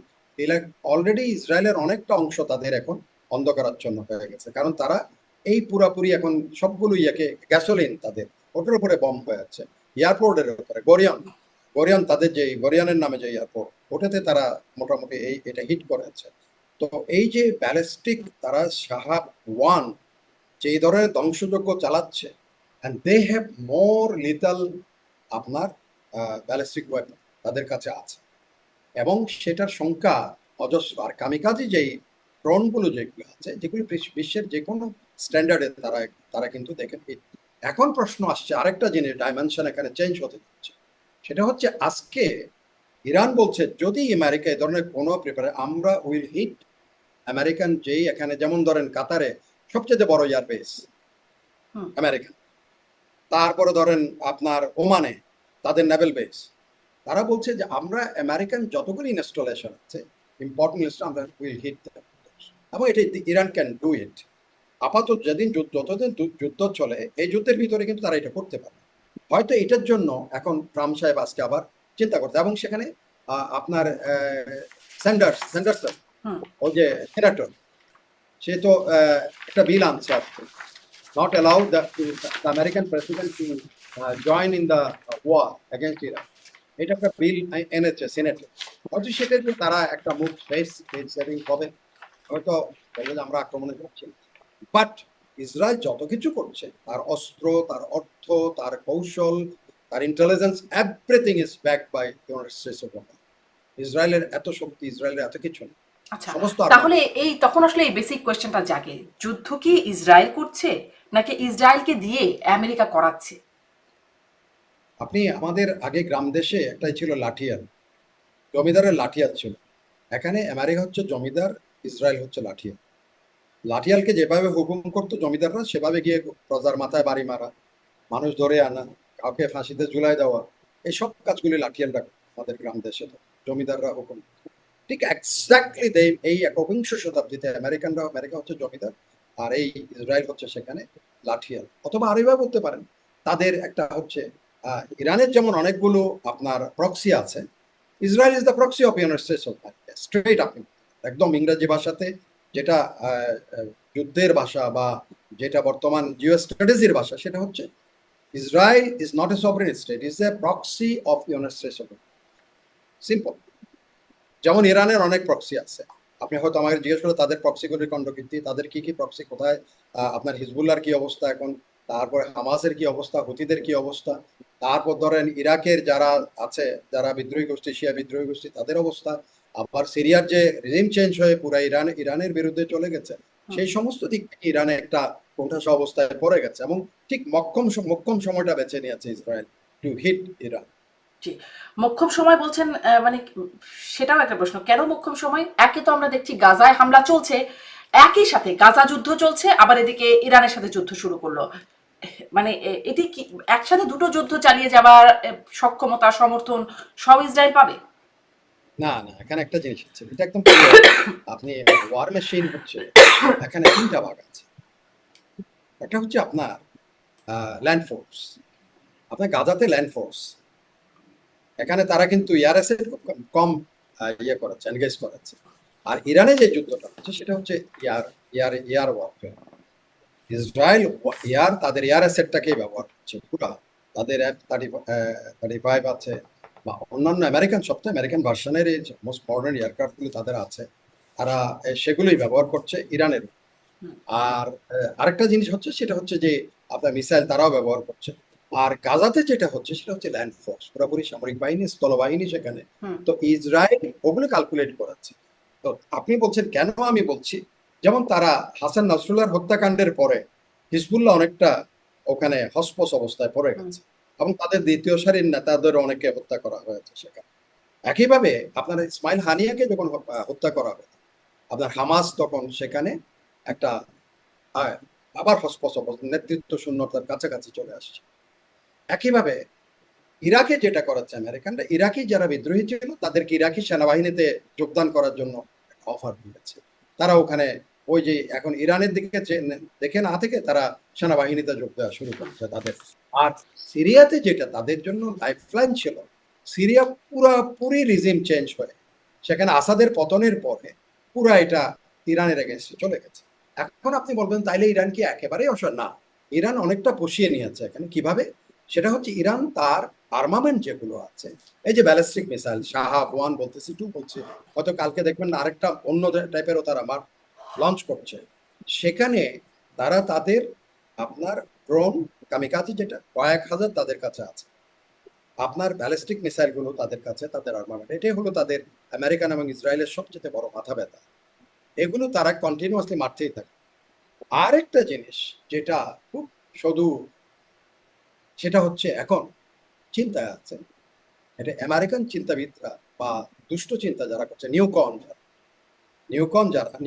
অলরেডি ইসরায়েলের অনেকটা অংশ তাদের এখন অন্ধকারাচ্ছন্ন হয়ে গেছে, কারণ তারা এই পুরাপুরি এখন সবগুলো ইয়েকে গ্যাসোলিন তাদের ওটার উপরে বম হয়ে যাচ্ছে। এয়ারপোর্টের উপরে গরিয়ন তাদের যে গরিয়নের নামে যে এয়ারপোর্ট, ওটাতে তারা মোটামুটি এটা হিট করেছে। তো এই যে ব্যালিস্টিক তারা শাহাব ওয়ান যে এই ধরনের ধ্বংসযজ্ঞ চালাচ্ছে, and they have more lethal আপনার ব্যালিস্টিক ওয়েপন তাদের কাছে আছে, এবং সেটার সংখ্যা অজস্র। আর কামিকাজি যেই ড্রোনগুলো যেগুলো আছে, যেগুলো বিশ্বের যে কোনো স্ট্যান্ডার্ডে তারা তারা কিন্তু দেখেন। এখন প্রশ্ন আসছে আরেকটা জিনিস, ডাইমেনশন এখানে চেঞ্জ হতে যাচ্ছে। সেটা হচ্ছে আজকে ইরান বলছে যদি আমেরিকা এই ধরনের কোনো আমরা উইল হিট আমেরিকান, যেই এখানে যেমন ধরেন কাতারে সবচেয়ে বড় এয়ারবেস হুম। আমেরিকান, তারপরে ধরেন আপনার ওমানে তাদের নেভেল বেস, তারা বলছে যে আমরা আমেরিকান যতগুলি ইনস্টলেশন আছে ইম্পর্টেন্ট আমরা উইল হিট, এবং এটা ইরান ক্যান ডু ইট। আপাতত যেদিন যতদিন যুদ্ধ চলে এই যুদ্ধের ভিতরে কিন্তু তারা এটা করতে পারে। হয়তো এটার জন্য এখন ট্রাম্প সাহেব আজকে আবার চিন্তা করতে, এবং সেখানে আপনার স্যান্ডার্সন হুম। ওই যে সেনেটর, সে তো একটা বিল আনছে আজকে, not allow the American president to join in the war against Iran. এটা একটা বিল এনেছে সিনেটে। হয়তো সেটা যে তারা একটা মুভ ফেস সেভিং হবে, হয়তো বলবে যে আমরা আক্রমণে করছি। বাট ইসরায়েল যত কিছু করছে, তার অস্ত্র, তার অর্থ, তার কৌশল, তার intelligence, everything is backed by United States of America. ইসরায়েলের এত শক্তি, ইসরায়েলের এত কিছু নেই। আচ্ছা, সমস্ত তাহলে এই তখন আসলে এই বেসিক কোয়েশ্চেনটা জাগে, যুদ্ধ কি ইসরায়েল করছে নাকি ইসরায়েলকে দিয়ে আমেরিকা করাচ্ছে? আপনি আমাদের আগে গ্রাম দেশে একটাই ছিল লাঠিয়াল, জমিদারের লাঠিয়াল ছিল। এখানে আমেরিকা হচ্ছে জমিদার, ইসরায়েল হচ্ছে লাঠিয়াল। লাঠিয়ালকে যেভাবে হুকুম করতো জমিদাররা, সেভাবে গিয়ে প্রজার মাথায় বাড়ি মারা, মানুষ ধরে আনা, কাউকে ফাঁসিতে ঝুলাই দেওয়া, এই সব কাজগুলি লাঠিয়ালরা আমাদের গ্রাম দেশে তো জমিদাররা হুকুম। ঠিক এক্স্যাক্টলি এই একবিংশ শতাব্দীতে আমেরিকা হচ্ছে জমিদার, আর এই ইসরায়েল হচ্ছে সেখানে লাঠিয়াল। অথবা আরেকবার বলতে পারেন তাদের একটা হচ্ছে ইরানের যেমন অনেকগুলো আপনার প্রক্সি আছে, Israel is the proxy of United States of America. Straight আপনি একদম ইংরেজি ভাষাতে, যেটা যুদ্ধের ভাষা বা যেটা বর্তমান জিও স্ট্র্যাটেজির ভাষা, সেটা হচ্ছে Israel is not a sovereign state, is a proxy of United States of America. Simple. যেমন ইরানের অনেক প্রক্সি আছে, আপনি হয়তো আমাকে জিজ্ঞেস করে তাদের প্রক্সিগুলির খণ্ডকীর্তি, তাদের কি কি প্রক্সি, কোথায় আপনার হিজবুল্লাহর কি অবস্থা এখন, তারপরে হামাসের কি অবস্থা, হুতিদের কি অবস্থা, তারপর ধরেন ইরাকের যারা আছে, যারা বিদ্রোহী গোষ্ঠী, শিয়া বিদ্রোহী গোষ্ঠী, তাদের অবস্থা, আবার সিরিয়ার যে রিজিম চেঞ্জ হয়ে পুরো ইরানের বিরুদ্ধে চলে গেছে, সেই সমস্ত দিক থেকে ইরানে একটা কোণঠাসা অবস্থায় পড়ে গেছে, এবং ঠিক মক্ষম সময়টা বেছে নিয়েছে ইসরায়েল টু হিট ইরান। জি, মোক্ষম সময় বলছেন, মানে সেটাও একটা প্রশ্ন, কেন মোক্ষম সময়? একে তো আমরা দেখছি গাজায় হামলা চলছে, একই সাথে গাজা যুদ্ধ চলছে, আবার এদিকে ইরানের সাথে যুদ্ধ শুরু করলো। মানে এটি কি একসাথে দুটো যুদ্ধ চালিয়ে যাবার সক্ষমতা, সমর্থন সব ইসরায়েল পাবে? না না, এখানে একটা জিনিস আছে, এটা একদম আপনি ওয়ার মেশিন হচ্ছে এখানে তিনটা ভাগ আছে। একটা হচ্ছে আপনার ল্যান্ড ফোর্স, আপনার গাজাতে ল্যান্ড ফোর্স, এখানে তারা কিন্তু এয়ার অ্যাসেট কম ইয়ে করাচ্ছে, এনগেজ করাচ্ছে। আর ইরানে যে যুদ্ধটা হচ্ছে সেটা হচ্ছে এয়ার ওয়ারফেয়ার। ইসরায়েল তাদের এয়ার অ্যাসেটটাকেই ব্যবহার করছে পুরা, তাদের F-35 আছে, বা অন্যান্য আমেরিকান, সবচেয়ে আমেরিকান ভার্সনের এই মোস্ট মডার্ন এয়ারক্রাফটগুলো তাদের আছে, তারা সেগুলোই ব্যবহার করছে ইরানের। আর আরেকটা জিনিস হচ্ছে সেটা হচ্ছে যে আপনার মিসাইল তারাও ব্যবহার করছে। আর গাজাতে যেটা হচ্ছে সেটা হচ্ছে ল্যান্ড ফোর্স, পুরোপুরি সামরিক বাহিনী, স্থলবাহিনী সেখানে। তো ইসরায়েল ওগুলো ক্যালকুলেট করাচ্ছে। তো আপনি বলছেন কেন, আমি বলছি যেমন তারা হাসান নাসরুল্লাহর হত্যাকাণ্ডের পরে হিজবুল্লাহ অনেকটা ওখানে হসপস অবস্থায় পড়ে গেছে, এবং তাদের দ্বিতীয় সারির নেতাদের অনেকে হত্যা করা হয়েছে সেখানে। একইভাবে আপনার ইসমাইল হানিয়াকে যখন হত্যা করা হয়, আপনার হামাস তখন সেখানে একটা আবার হসপস অবস্থা, নেতৃত্ব শূন্যতার কাছাকাছি চলে আসছে। একইভাবে ইরাকে যেটা করাচ্ছে আমেরিকানরা, ইরাকি যারা বিদ্রোহী ছিল তাদেরকে ইরাকি সেনাবাহিনীতে যোগদান করার জন্য অফার দিয়েছে। তারা ওখানে ওই যে এখন ইরানের দিকে দেখে না থেকে তারা সেনাবাহিনীতে যোগ দেওয়া শুরু করছে তাদের। আর সিরিয়াতে যেটা তাদের জন্য লাইফলাইন ছিল, সিরিয়া পুরাপুরি রিজিম চেঞ্জ হয়ে সেখানে আসাদের পতনের পরে পুরা এটা ইরানের এগেনস্টে চলে গেছে। এখন আপনি বলবেন তাইলে ইরান কি একেবারেই অসহায়? না, ইরান অনেকটা পুষিয়ে নিয়েছে এখানে। কিভাবে? সেটা হচ্ছে ইরান তার আর্মামেন্ট যেগুলো আছে, এই যে ব্যালিস্টিক মিসাইল শাহাব 1 বলতেছি, 2 বলছে, হয়তো কালকে দেখবেন না আরেকটা অন্য টাইপেরও তারা লঞ্চ করছে। সেখানে তারা তাদের আপনার ড্রোন কামিকাজি যেটা কয়েক হাজার তাদের কাছে আছে, আপনার ব্যালিস্টিক মিসাইল গুলো তাদের কাছে, তাদের আর্মামেন্ট, এটাই হলো তাদের আমেরিকান এবং ইসরায়েলের সবচেয়ে বড় মাথা ব্যথা। এগুলো তারা কন্টিনিউয়াসলি মারতেই থাকে। আরেকটা জিনিস যেটা খুব শুধু, সেটা হচ্ছে এখন চিন্তায় আছে, এটা আমেরিকান চিন্তাবিদরা বা দুষ্ট চিন্তা যারা করছে,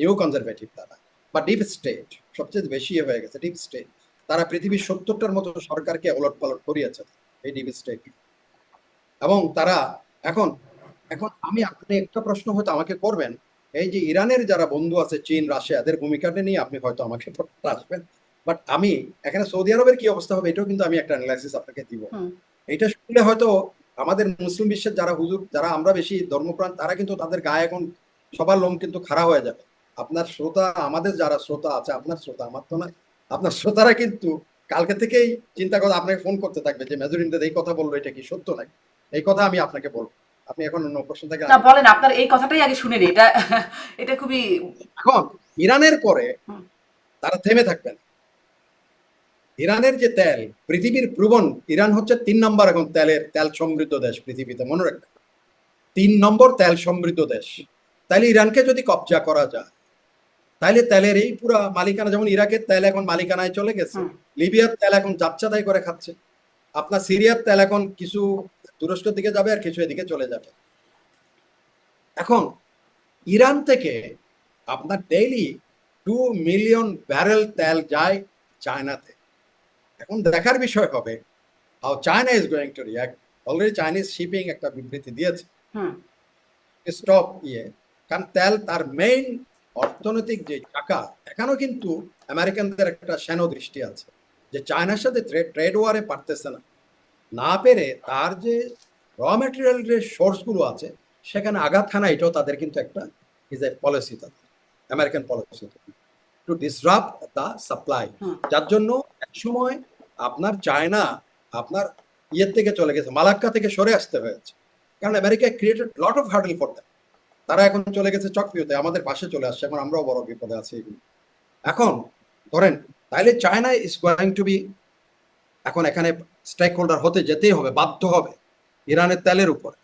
নিউ কনজারভেটিভ তারা বা ডিপ স্টেট, সবচেয়ে বেশি হয়ে গেছে ডিপ স্টেট, তারা পৃথিবীর 70টার মতো সরকারকে ওলট পালট করিয়েছে এই ডিপ স্টেট। এবং তারা এখন এখন আমি, আপনি একটা প্রশ্ন হয়তো আমাকে করবেন, এই যে ইরানের যারা বন্ধু আছে চীন রাশিয়া, এদের ভূমিকাটা নিয়ে আপনি হয়তো আমাকে আসবেন, বাট আমি এখানে সৌদি আরবের কি অবস্থা হবে এটাও কিন্তু আমি একটা অ্যানালাইসিস আপনাকে দিব। এটা শুনলে হয়তো আমাদের মুসলিম বিশ্বের যারা হুজুর, যারা আমরা বেশি ধর্মপ্রাণ, তারা কিন্তু তাদের গায়ে এখন সবার লোম কিন্তু খাড়া হয়ে যাবে। আপনার শ্রোতা, আমাদের যারা শ্রোতা আছে, আপনার শ্রোতা, আমার তো না, আপনার শ্রোতারা কিন্তু কালকে থেকেই চিন্তা করে আপনাকে ফোন করতে থাকবে যে মেজর ইমদাদ এই কথা বললো, এটা কি সত্য নাকি। এই কথা আমি আপনাকে বলবো, আপনি এখন অন্য প্রশ্ন থেকে না বলেন, আপনার এই কথাটাই আগে শুনে নিই, এটা এটা খুবই। এখন ইরানের পরে হুম, তারা থেমে থাকবেন। ইরানের যে তেল, পৃথিবীর প্রবণ, ইরান হচ্ছে 3 নম্বর এখন তেল সমৃদ্ধ দেশ পৃথিবীতে, মনে রাখবেন 3 নম্বর তেল সমৃদ্ধ দেশ। তাইলে ইরানকে যদি কবজা করা যায়, তাইলে তেলের এই পুরা মালিকানা, যেমন ইরাকের তেল এখন মালিকানায় চলে গেছে, হুম, লিবিয়ার তেল এখন যাচ্ছাদাই করে খাচ্ছে, আপনার সিরিয়ার তেল এখন কিছু তুরস্কের দিকে যাবে আর কিছু এদিকে চলে যাবে। এখন ইরান থেকে আপনার ডেইলি 2 মিলিয়ন ব্যারেল তেল যায় চায়নাতে। এখন দেখার বিষয় হবে how China is going two react. Already Chinese shipping একটা বিবৃতি দিয়েছে হুম, স্টপ কারণ তেল তার মেইন অর্থনৈতিক যে চাকা। এখানেও কিন্তু আমেরিকানদের একটা শ্যানো দৃষ্টি আছে যে চায়নার সাথে ট্রেড ওয়ারে পারতেছে না, না পেরে তার যে র ম্যাটেরিয়াল যে সোর্স গুলো আছে সেখানে আঘাত হানা, এটাও তাদের কিন্তু একটা ইজ এ পলিসি, তাদের American policy to disrupt the supply. হুম। যার জন্য এক সময় আপনার চায়না আপনার ইয়ের থেকে চলে গেছে, মালাক্কা থেকে সরে আসতে হয়েছে, কারণ America created lot of hurdle for them. তারা এখন চলে গেছে চক্রিয়তে, আমাদের পাশে চলে আসছে, এখন আমরাও বড় বিপদে আছি এগুলো। এখন ধরেন, তাইলে China is going to be, এখন এখানে স্টেক হোল্ডার হতে যেতেই হবে, বাধ্য হবে ইরানের তেলের উপরে।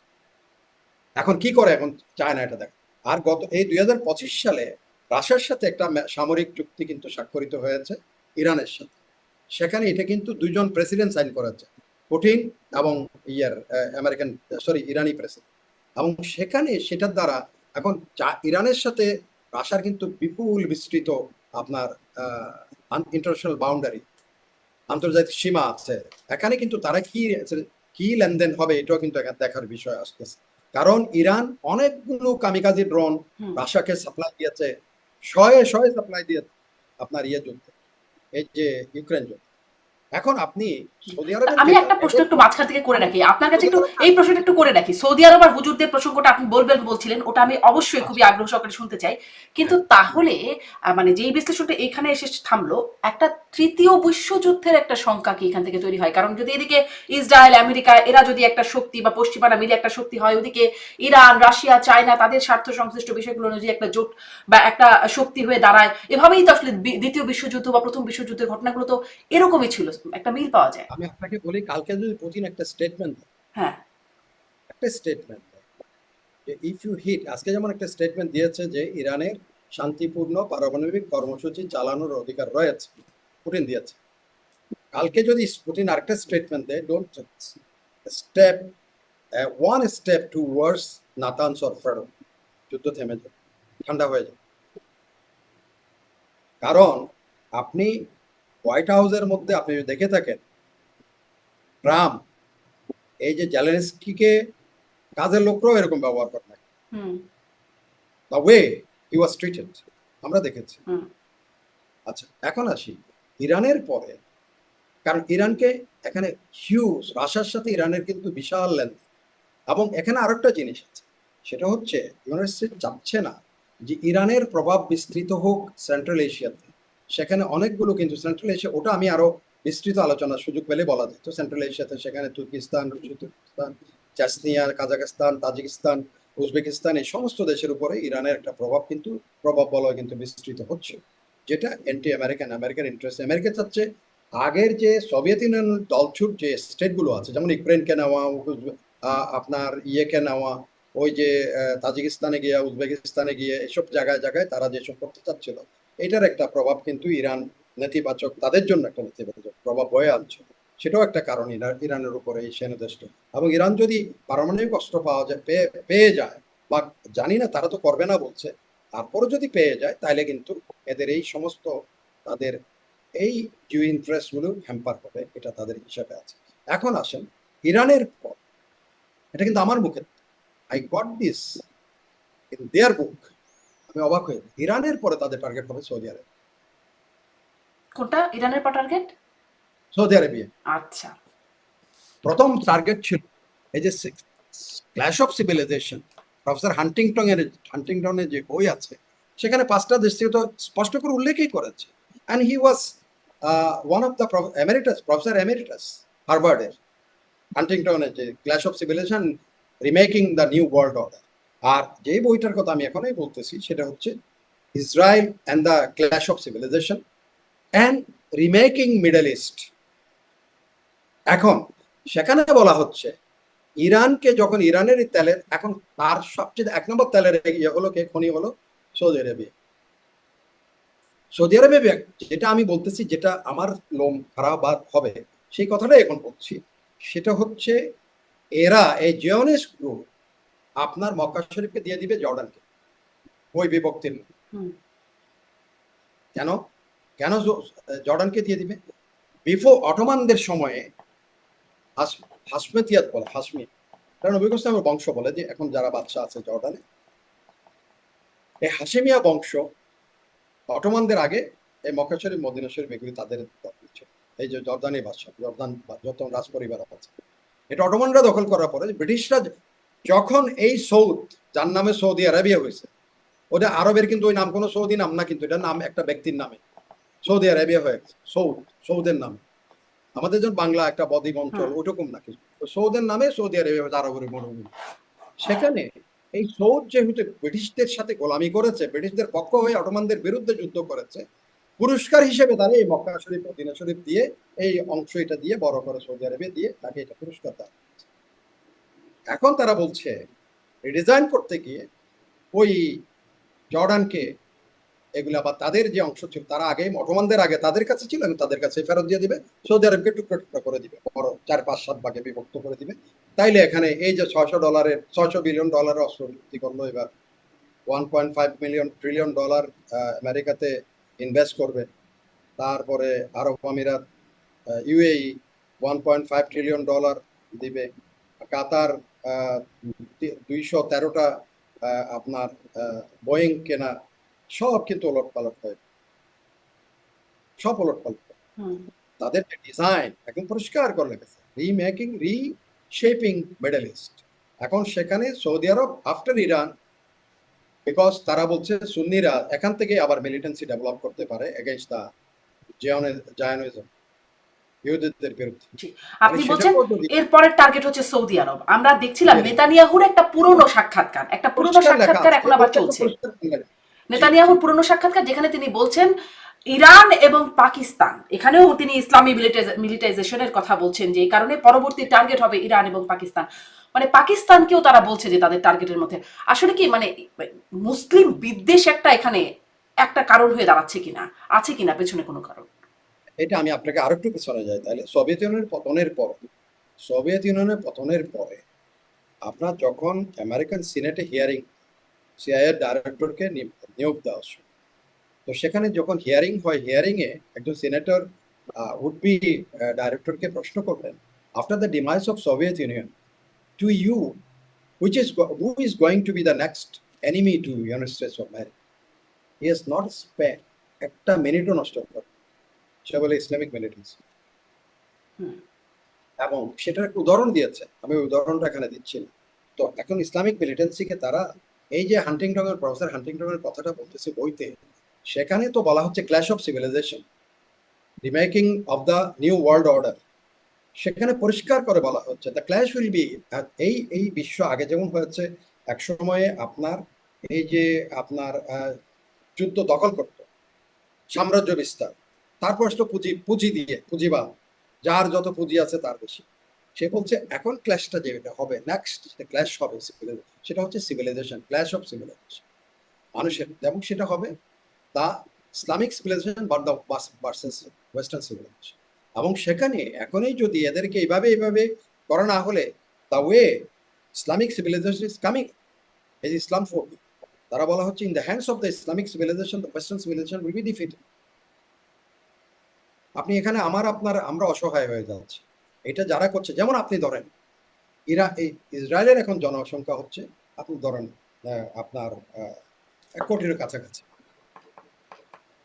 এখন কি করে এখন চায়না এটা দেখ। আর গত এই 2025 সালে রাশিয়ার সাথে একটা সামরিক চুক্তি কিন্তু স্বাক্ষরিত হয়েছে ইরানের সাথে। সেখানে এটা কিন্তু 2জন প্রেসিডেন্ট সাইন করেছে, পুতিন এবং আমেরিকান, সরি, ইরানি প্রেসিডেন্ট। এবং সেখানে সেটার দ্বারা এখন ইরানের সাথে রাশিয়ার কিন্তু বিপুল বিস্তৃত আপনার ইন্টারন্যাশনাল বাউন্ডারি, আন্তর্জাতিক সীমা আছে। এখানে কিন্তু তারা কি কি লেনদেন হবে এটাও কিন্তু দেখার বিষয় আসতেছে, কারণ ইরান অনেকগুলো কামিকাজি ড্রোন হুম। রাশিয়াকে সাপ্লাই দিয়েছে, শয়ে শয়ে সাপ্লাই দিয়েছে আপনার যুদ্ধে, এই যে ইউক্রেন যুদ্ধ। এখন আপনি সৌদি আরবের আমি যেটা একটা প্রশ্ন এখন, একটু মাঝখান থেকে করে আমি রাখি আপনার কাছে, সৌদি একটু আরবের, এই প্রশ্নটা একটু করে রাখি। সৌদি আরব আর হুজুরদের প্রসঙ্গটা আপনি বলবেন বলছিলেন, ওটা আমি অবশ্যই খুবই আচ্ছা, আগ্রহ সহকারে শুনতে চাই। কিন্তু হ্যাঁ, তাহলে মানে যেই বিশ্লেষণটা এখানে এসে থামলো, একটা তৃতীয় বিশ্বযুদ্ধের একটা শঙ্কা কি এখান থেকে তৈরি হয়? কারণ যদি এদিকে ইসরায়েল আমেরিকা এরা যদি একটা শক্তি বা পশ্চিমারা মিলে একটা শক্তি হয়, ওদিকে ইরান রাশিয়া চায়না তাদের স্বার্থ সংশ্লিষ্ট বিষয়গুলো যদি একটা জোট বা একটা শক্তি হয়ে দাঁড়ায়, এভাবেই তো আসলে দ্বিতীয় বিশ্বযুদ্ধ বা প্রথম বিশ্বযুদ্ধের ঘটনাগুলো তো এরকমই ছিল, একটা মিল পাওয়া যায়। আমি আপনাকে বলি, কালকে যদি পুতিন একটা স্টেটমেন্ট, হ্যাঁ। একটা স্টেটমেন্ট যে ইফ ইউ হিট, আজকে যেমন একটা স্টেটমেন্ট দিয়েছে যে ইরানের শান্তিপূর্ণ পারমাণবিক কর্মসূচি চালানোর অধিকার রয়েছে, পুতিন দিয়েছে। কালকে যদি পুতিন আরেকটা স্টেটমেন্ট দেয়, don't step one step towards Natanz or freedom, যুদ্ধ থেমে যাবে, ঠান্ডা হয়ে যাবে। কারণ আপনি হোয়াইট হাউসের মধ্যে আপনি যদি দেখে থাকেন, ট্রাম্প এই যে জেলেনস্কিকে কাজের লোকরাও এরকম ব্যবহার করে না, হুম, the way he was treated আমরা দেখেছি। হুম, আচ্ছা, এখন আসি ইরানের পরে, কারণ ইরানকে এখানে হিউজ, রাশিয়ার সাথে ইরানের কিন্তু বিশাল লেনদেন। এবং এখানে আরেকটা জিনিস আছে, সেটা হচ্ছে ইউনাইটেড স্টেটস চাচ্ছে না যে ইরানের প্রভাব বিস্তৃত হোক সেন্ট্রাল এশিয়াতে। সেখানে অনেকগুলো কিন্তু সেন্ট্রাল এশিয়া, ওটা আমি আরো বিস্তৃত আলোচনার সুযোগ পেলে বলা যেত। সেন্ট্রাল এশিয়াতে সেখানে তুর্কিস্তান, তুর্কিস্তান, চাচনিয়া, কাজাখস্তান, তাজিকিস্তান, উজবেকিস্তান এই সমস্ত দেশের উপরে ইরানের একটা প্রভাব বলয় কিন্তু বিস্তৃত হচ্ছে, যেটা anti American, American interest. America চাচ্ছে আগের যে সোভিয়েত ইউনিয়ন দলছুট যে স্টেটগুলো আছে, যেমন ইউক্রেনকে নেওয়া, আপনার ইয়েকে নেওয়া, ওই যে তাজিকিস্তানে গিয়ে, উজবেকিস্তানে গিয়ে, এসব জায়গায় জায়গায় তারা যেসব করতে চাচ্ছিল, এটার একটা প্রভাব কিন্তু ইরান নেতিবাচক, তাদের জন্য একটা নেতিবাচক প্রভাব বয়ে আনছে। সেটাও একটা কারণ ইরানের উপরে এই সেনাদেশটা। এবং ইরান যদি পারমাণবিক অস্ত্র পাওয়া যায়, পেয়ে যায়, বা জানি না, তারা তো করবে না বলছে, তারপরে যদি পেয়ে যায়, তাহলে কিন্তু এদের এই সমস্ত তাদের এই জিও ইন্টারেস্ট গুলো হ্যাম্পার হবে, এটা তাদের হিসাবে আছে। এখন আসেন ইরানের পর, এটা কিন্তু আমার মুখে, I got this in their book, আমি অবাক হয়ে, ইরানের পরে তাদের টার্গেট হবে সৌদি আরব, কোনটা ইরানের পর টার্গেট? Saudi Arabia. আচ্ছা। প্রথম টার্গেট ছিল এই যে ক্ল্যাশ অফ সিভিলাইজেশন, প্রফেসর হান্টিংটনের যে বই আছে, সেখানে 5টা দেশ থেকে তো স্পষ্ট করে উল্লেখই করেছে। And he was one of the emeritus, professor emeritus হার্ভার্ডের, হান্টিংটনের যে clash of civilization, remaking the new world order. আর যে বইটার কথা আমি এখনই বলতেছি, সেটা হচ্ছে Israel and the clash of civilization and remaking middle east. এখন সেখানে বলা হচ্ছে ইরানকে, যখন ইরানের তেলের, এখন তার সবচেয়ে 1 নম্বর তেলের ইয়ে হলো কে, খনি হলো সৌদি আরবিয়া। সৌদি আরবিয়া, যেটা আমি বলতেছি, যেটা আমার লোম খারাপ হবে, সেই কথাটাই এখন বলছি। সেটা হচ্ছে এরা, এই জিওনিস্ট গ্রুপ, আপনার মক্কা শরীফকে দিয়ে দিবে জর্ডানকে, ওই বিভক্তির। কেন কেন জর্ডানকে দিয়ে দিবে? বিফোর অটোমানদের সময়ে হাসমেতিয়াত বলে, হাসমি, কারণ নবী ইসলামের বংশ বলে, যে এখন যারা বাদশা আছে জর্ডানে, এই হাসেমিয়া বংশ অটোমানদের আগে এই মক্কা শরীফ, মদিনা শরীফ, এগুলি তাদের দখল ছিল। এই যে জর্দানি বাদশা, জর্দান যত রাজ পরিবার আছে, এটা অটোমানরা দখল করার পরে ব্রিটিশরা যখন এই সৌদ, যার নামে সৌদি আরবিয়া হয়েছে, ওটা আরবের কিন্তু ওই নাম কোনো সৌদি নাম না, কিন্তু এটা নাম একটা ব্যক্তির নামে সৌদি আরবিয়া হয়ে গেছে, সৌদের নামে। আমাদের যেমন বাংলা একটা বদ্বীপ অঞ্চল, ওইরকম না, কিছু সৌদের নামে সৌদি আরবিয়া, আরবের মরুভূমি। সেখানে এই সৌদ যেহেতু ব্রিটিশদের সাথে গোলামি করেছে, ব্রিটিশদের পক্ষ হয়ে অটোমানদের বিরুদ্ধে যুদ্ধ করেছে, পুরস্কার হিসেবে তারা এই মক্কা শরীফ, মদিনা শরীফ দিয়ে, এই অংশ এটা দিয়ে বড় করে সৌদি আরবে দিয়ে তাকে এটা পুরস্কার দেওয়া। এখন তারা বলছে রিডিজাইন করতে গিয়ে ওই জর্ডানকে, এগুলো আবার তাদের যে অংশ ছিল, তারা আগে অটোমানদের আগে তাদের কাছে ছিল, এবং তাদের কাছে ফেরত দিয়ে দিবে, সৌদি আরবকে টুকরো টুকরো করে দিবে, বড় 4-5-7 ভাগে বিভক্ত করে দিবে। তাইলে এখানে এই যে $600 বিলিয়ন অস্ত্র চুক্তি করলো, এবার $1.5 ট্রিলিয়ন আমেরিকাতে ইনভেস্ট করবে, তারপরে আরব আমিরাত, ইউএই $1.5 ট্রিলিয়ন দিবে, কাতার 213টা আপনার বোয়িং কেনা, সব কিন্তু ওলট পালট হয়, সব ওলট পালট। তাদের ডিজাইন এখন পরিষ্কার করে লেগেছে, রিমেকিং, রিশেপিং মিডল ইস্ট। এখন সেখানে Saudi Arab after Iran, because তারা বলছে সুন্নিরা এখান থেকে আবার মিলিটেন্সি ডেভেলপ করতে পারে এগেইনস্ট দা জায়নিজম, ইহুদিদের বিরুদ্ধে। আপনি বলছেন এরপরের টার্গেট হচ্ছে সৌদি আরব। আমরা দেখছিলাম নেতানিয়াহুর একটা পুরনো সাক্ষাৎকার, এখন আবার চলছে। নেতানিয়াহুর পুরনো সাক্ষাৎকার, যেখানে তিনি বলছেন ইরান এবং পাকিস্তান, এখানেও তিনি ইসলামী মিলিটাইজেশনের কথা বলছেন, যে এই কারণে পরবর্তী টার্গেট হবে ইরান এবং পাকিস্তান। মানে পাকিস্তানকেও তারা বলছে যে তাদের টার্গেটের মধ্যে আসলে কি, মানে মুসলিম বিদ্বেষ একটা এখানে একটা কারণ হয়ে দাঁড়াচ্ছে কিনা, আছে কিনা পেছনে কোনো কারণ? এটা আমি আপনাকে আরো একটু পিছনে যাই, তাহলে সোভিয়েত ইউনিয়নের পতনের পরে আপনার যখন আমেরিকান সিনেটে হিয়ারিং, সিআইএর ডাইরেক্টরকে নিয়োগ দেওয়া, তো সেখানে যখন হিয়ারিং হয়, হিয়ারিং এ একজন সিনেটর উড বি ডাইরেক্টরকে প্রশ্ন করলেন, after the demise of Soviet Union, to you who is going to be the next enemy to United States of America? He has not spare একটা মিনিটও নষ্ট করে, সে বলে ইসলামিক মিলিটেন্সি। এবং সেটার একটা উদাহরণ দিয়েছে, আমি ওই উদাহরণটা এখানে দিচ্ছি না। তো এখন ইসলামিক মিলিটেন্সিকে তারা, এই যে প্রফেসর হান্টিংটনের কথাটা বলতেছে বইতে, সেখানে তো বলা হচ্ছে clash of civilization, remaking of the new world order, সেখানে পরিষ্কার করে বলা হচ্ছে দ্য ক্ল্যাশ উইল বি, এই এই বিশ্ব আগে যেমন হয়েছে এক সময়ে আপনার এই যে আপনার যুদ্ধ দখল করত, সাম্রাজ্য বিস্তার, তারপর আসলো পুঁজি, পুঁজি দিয়ে পুঁজিবাদ, যার যত পুঁজি আছে তার বেশি। সে বলছে এখন ক্ল্যাশটা যেটা হবে, নেক্সট ক্ল্যাশ হবে সেটা হচ্ছে সিভিলাইজেশন, ক্ল্যাশ অফ সিভিলাইজেশন মানুষের, এবং সেটা হবে the Islamic civilization versus western civilization. এবং সেখানে এখনই যদি এদেরকে এইভাবে এইভাবে করা না হলে, the way Islamic civilization is coming, এই যে ইসলাম ফোবিয়া, তারা বলা হচ্ছে in the hands of the Islamic civilization the western civilization will be defeated. আপনি এখানে আমরা অসহায় হয়ে যাচ্ছি। এটা যারা করছে, যেমন আপনি ধরেন ইসরায়েলের এখন জনসংখ্যা হচ্ছে, আপনি ধরেন আপনার 1 কোটির কাছাকাছি,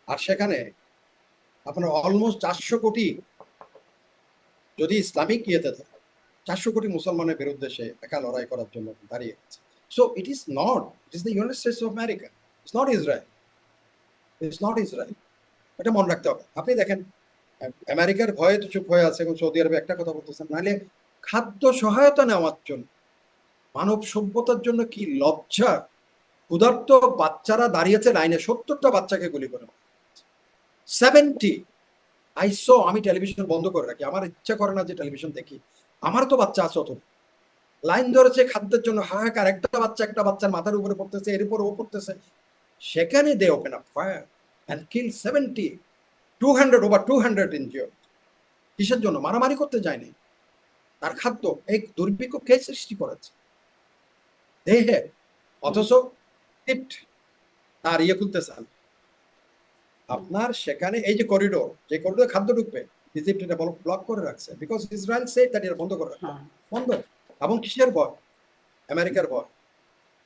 আর সেখানে আপনার অলমোস্ট 400 কোটি যদি ইসলামিক ইয়েতে থাকে, 400 কোটি মুসলমানের বিরুদ্ধে সে একা লড়াই করার জন্য দাঁড়িয়ে গেছে। So it is the United States of America, it's not Israel, এটা মনে রাখতে হবে। আপনি দেখেন আমেরিকার ভয়ে তো চুপ হয়ে আছে, এবং সৌদি আরবে একটা কথা বলতেছেন, নাহলে খাদ্য সহায়তা নেওয়ার জন্য, মানব সভ্যতার জন্য কি লজ্জা, ক্ষুধার্ত বাচ্চারা দাঁড়িয়েছে লাইনে, 70টা বাচ্চাকে গুলি করে 70। আমি টেলিভিশন বন্ধ করে রাখি, আমার ইচ্ছা করে না যে টেলিভিশন দেখি, আমার তো বাচ্চা আছে, অত লাইন ধরেছে খাদ্যের জন্য, হাহাকার, একটা বাচ্চার মাথার উপরে পড়তেছে, এর উপর ও পড়তেছে, সেখানে they open up fire and kill 70, 200, over 200 injured. কিসের জন্য? মারামারি করতে যায়নি, তার খাদ্য, এই দুর্ভিক্ষ কে সৃষ্টি করেছে দেহে, অথচ তার খুলতেছে না। আপনার সেখানে এই যে করিডোর, যে করিডোরে খাদ্য ঢুকবে, ইজিপ্ট এটা ব্লক করে রাখছে, বিকজ ইসরায়েল সেড দ্যাট এটা বন্ধ করে রাখবে, বন্ধ। এবং কিসের ভয়? আমেরিকার ভয়।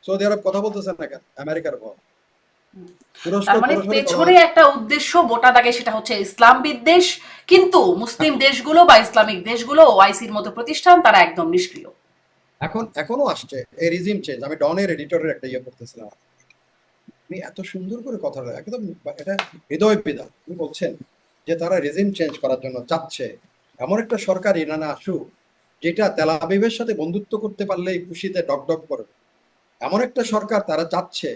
সৌদি আরব কথা বলতেছে না কেন? আমেরিকার ভয়। তার মানে পেছনে একটা উদ্দেশ্য মোটা দাগে, সেটা হচ্ছে ইসলাম বিদ্বেষ, কিন্তু মুসলিম দেশগুলো বা ইসলামিক দেশগুলো ওআইসির মতো প্রতিষ্ঠান তারা একদম নিষ্ক্রিয়। এখনো আসছে এই রিজিম চেঞ্জ। আমি ডনের এডিটরের একটা পড়তেছিলাম, আপনি এত সুন্দর করে কথাটা একদম, এটা হৃদয় বিদার। আপনি বলছেন যে তারা রিজিম চেঞ্জ করার জন্য চাচ্ছে, এমন একটা সরকার ইরানে আসুক যেটা তেল আবিবের সাথে বন্ধুত্ব করতে পারলেই খুশিতে ডকডক করবে, এমন একটা সরকার তারা চাচ্ছে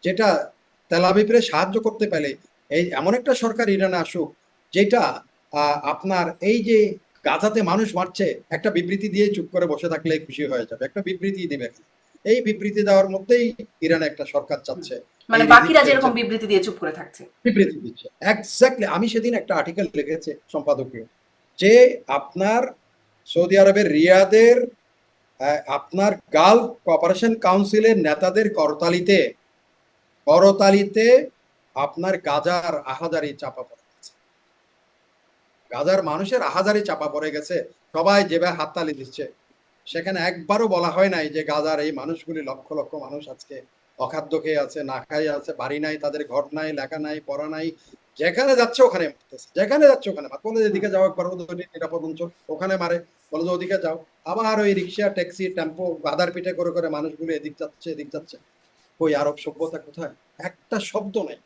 যেটা তেল আবিবের সাহায্য করতে পারে, এমন একটা সরকার ইরানে আসুক যেটা আপনার এই যে গাজাতে মানুষ মারছে, একটা বিবৃতি দিয়ে চুপ করে বসে থাকলেই খুশি হয়ে যাবে, একটা বিবৃতি দিবে। এই বিবৃতি দেওয়ার মধ্যেই ইরানে একটা সরকার চাচ্ছে, মানে বাকিরা যেরকম বিবৃতি দিয়ে চুপ করে থাকছে, বিবৃতি দিচ্ছে। এক্স্যাক্টলি। আমি সেদিন একটা আর্টিকেল লিখেছি সম্পাদকীয়, যে আপনার সৌদি আরবের রিয়াদের আপনার গালফ কোঅপারেশন কাউন্সিলের নেতাদের করতালিতে আপনার গাজার আহাজারি চাপা পড়ে গেছে, গাজার মানুষের আহাজারি চাপা পড়ে গেছে, সবাই যেভাবে হাততালি দিচ্ছে। সেখানে একবারও বলা হয় নাই যে গাজার এই মানুষগুলি, লক্ষ লক্ষ মানুষ আজকে অখাদ্য খেয়ে আছে, না খাই আছে, বাড়ি নাই, তাদের ঘর নাই, লেখা নাই, পড়া নাই, যেখানে যাচ্ছে ওখানে মারতেছে, যেখানে যাচ্ছে ওখানে বলে এদিকে যাও, একবার নিরাপদ অঞ্চল, ওখানে মারে, বলে যে ওদিকে যাও, আবার ওই রিক্সা, ট্যাক্সি, টেম্পো, গাদার পিঠে করে করে মানুষগুলো এদিক যাচ্ছে। ওই আরব সভ্যতা কোথায়? একটা শব্দ নাই।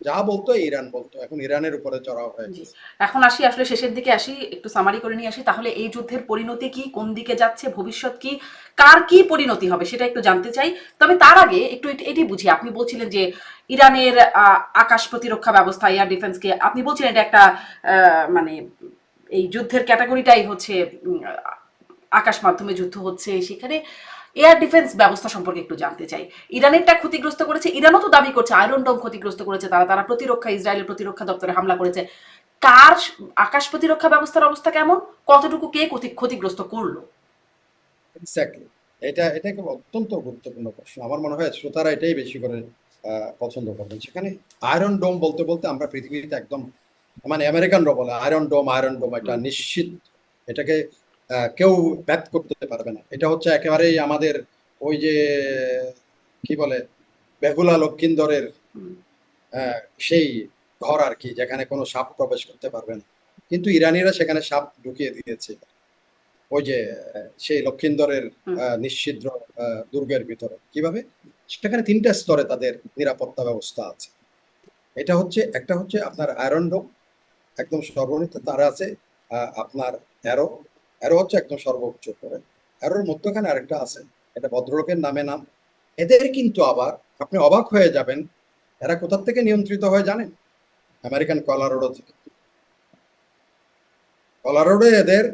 যা বলতো ইরান বলতো, এখন ইরানের উপরে চড়াও হয়ে গেছে। এখন আসি, আসলে শেষের দিকে আসি, একটু সামারি করে নিয়ে আসি। তাহলে এই যুদ্ধের পরিণতি কি, কোন দিকে যাচ্ছে, ভবিষ্যৎ কি, কার কি পরিণতি হবে সেটা একটু জানতে চাই। তবে তার আগে একটু এটি বুঝি, আপনি বলছিলেন যে ইরানের আকাশ প্রতিরক্ষা ব্যবস্থা, এয়ার ডিফেন্সকে আপনি বলছিলেন এটা একটা মানে এই যুদ্ধের ক্যাটাগরিটাই হচ্ছে আকাশ মাধ্যমে যুদ্ধ হচ্ছে, সেখানে এয়ার ডিফেন্স ব্যবস্থা সম্পর্কে একটু জানতে চাই। ইরানেরটা ক্ষতিগ্রস্ত করেছে, ইরানও তো দাবি করছে আয়রন ডোম ক্ষতিগ্রস্ত করেছে, তারা প্রতিরক্ষা, ইসরায়েলের প্রতিরক্ষা দপ্তরে হামলা করেছে। কার আকাশ প্রতিরক্ষা ব্যবস্থার অবস্থা কেমন, কতটুকু কে ক্ষতিগ্রস্ত করলো? এক্স্যাক্টলি। এটা একটা অত্যন্ত গুরুত্বপূর্ণ প্রশ্ন। আমার মনে হয় শ্রোতারা এটাই বেশি করে পছন্দ করবেন। সেখানে আয়রন ডোম বলতে বলতে আমরা পৃথিবীতে একদম, মানে আমেরিকানরা বলে আয়রন ডোম, এটা নিশ্চিত, এটাকে কেউ ব্যাট করতে পারবে না। এটা হচ্ছে একেবারেই আমাদের ওই যে কি বলে বেহুলা লক্ষিন্দরের সেই ঘর আর কি, যেখানে কোনো সাপ প্রবেশ করতে পারবে না। কিন্তু ইরানিরা সেখানে সাপ ঢুকিয়ে দিয়েছে, ওই যে সেই লক্ষিন্দরের নিশ্ছিদ্র দুর্গের ভিতরে। কিভাবে? সেখানে 3টা স্তরে তাদের নিরাপত্তা ব্যবস্থা আছে। এটা হচ্ছে, একটা হচ্ছে আপনার আয়রন ডোম, একদম সর্বনিম্ন, তারা আছে আপনার অ্যারো। অ্যারো হচ্ছে একদম সর্বোচ্চ করে, অ্যারোর মধ্যখানে আরেকটা আছে, এটা ভদ্রলোকের নাম। এদের কিন্তু আবার আপনি অবাক হয়ে যাবেন, এরা কোথা থেকে নিয়ন্ত্রিত হয় জানেন? আমেরিকান কলোরাডো থেকে। কলোরাডো এদের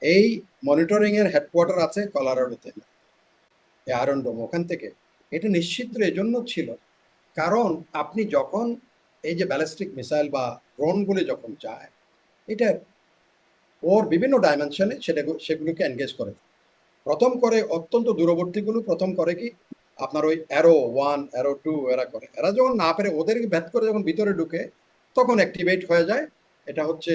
এই মনিটরিং এর হেডকোয়ার্টার আছে কলোরাডোতে, আয়রন ডোম ওখান থেকে। এটা নিশ্চিত এই জন্য ছিল, কারণ আপনি যখন এই যে ব্যালিস্টিক মিসাইল বা ড্রোনগুলি যখন যায়, এটা ওর বিভিন্ন ডাইমেনশনে সেগুলোকে এনগেজ করে। প্রথম করে অত্যন্ত দূরবর্তীগুলো প্রথম করে কি আপনার ওই অ্যারো 1 অ্যারো 2 এরা করে, এরা যখন না পেরে ওদেরকে ভেদ করে যখন ভিতরে ঢুকে তখন অ্যাক্টিভেট হয়ে যায়। এটা হচ্ছে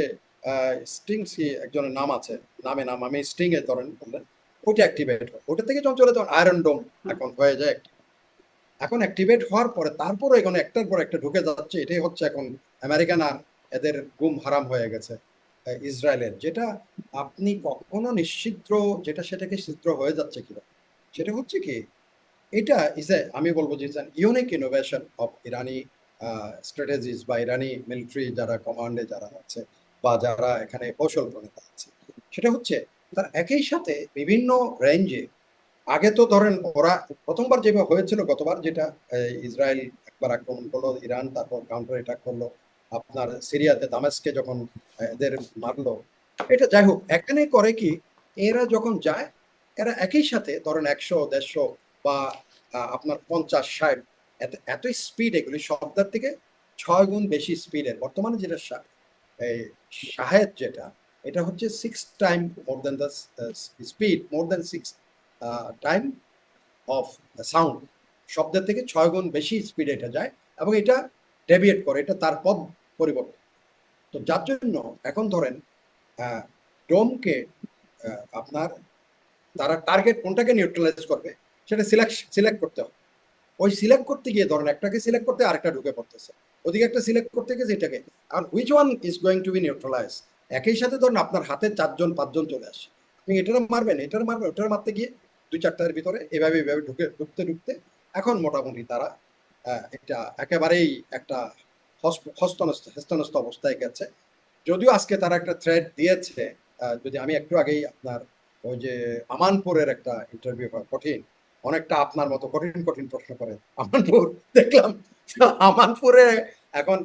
স্টিং, একজনের নাম আছে, নাম আমি স্টিং এ ধরেন বললেন, ওইটা অ্যাক্টিভেট হয়। ওটা থেকে যখন চলে তখন আয়রন ডোম এখন হয়ে যায়। এখন অ্যাক্টিভেট হওয়ার পরে তারপরে এখানে একটার পর একটা ঢুকে যাচ্ছে। এটাই হচ্ছে এখন আমেরিকান আর এদের গুম হারাম হয়ে গেছে ইসরায়েলের, যেটা আপনি কখনো নিশ্চিদ্র, যেটা সেটাকে ছিদ্র হয়ে যাচ্ছে কিনা, সেটা হচ্ছে কি এটা ইজ এ, আমি বলবো যে unique innovation of Irani strategies বা ইরানি মিলিটারি যারা কমান্ডে যারা আছে বা যারা এখানে কৌশল প্রণেতা আছে, সেটা হচ্ছে তার একই সাথে বিভিন্ন রেঞ্জে। আগে তো ধরেন ওরা প্রথমবার যেভাবে হয়েছিল গতবার, যেটা ইসরায়েল একবার আক্রমণ করলো ইরান, তারপর কাউন্টার অ্যাটাক করলো আপনার সিরিয়াতে দামেস্কে যখন এদের মারলো। এটা যাই হোক, এখানে করে কি এরা যখন যায়, এরা একই সাথে ধরেন 100 150 বা আপনার 50 60, এত স্পিড, এগুলি শব্দের থেকে 6 গুণ বেশি স্পিডের। বর্তমানে যেটা এই শাহেদ যেটা, এটা হচ্ছে 6 time more than the speed, more than 6 time of sound. শব্দের থেকে 6 গুণ বেশি স্পিড এটা যায়, এবং এটা ডেভিয়েট করে, এটা তার পথ পরিবর্তন। তো যার জন্য এখন ধরেন ডোমকে আপনার তারা টার্গেট কোনটাকে নিউট্রালাইজ করবে সেটা সিলেক্ট করতে হবে। ওই সিলেক্ট করতে গিয়ে ধরেন একটাকে সিলেক্ট করতে আরেকটা ঢুকে পড়তেছে, ওদিকে একটা সিলেক্ট করতে গিয়ে এটাকে, আর which one is going to be neutralise. একই সাথে ধরেন আপনার হাতে 4 জন 5 জন চলে আসে, আপনি এটার মারবেন এটার মারবেন ওটার মারতে গিয়ে 2 4টার ভিতরে এভাবে এভাবে ঢুকতে এখন মোটামুটি তারা এটা একেবারেই একটা হস্তনস্ত অবস্থায় গেছে। যদিও আজকে তারা একটা থ্রেড দিয়েছে, যদি আমি একটু আগেই আপনার ওই যে আমানপুরের একটা ইন্টারভিউ, কঠিন অনেকটা আপনার মতো কঠিন কঠিন প্রশ্ন করে আমানপুর দেখলাম। আমানপুরে এখন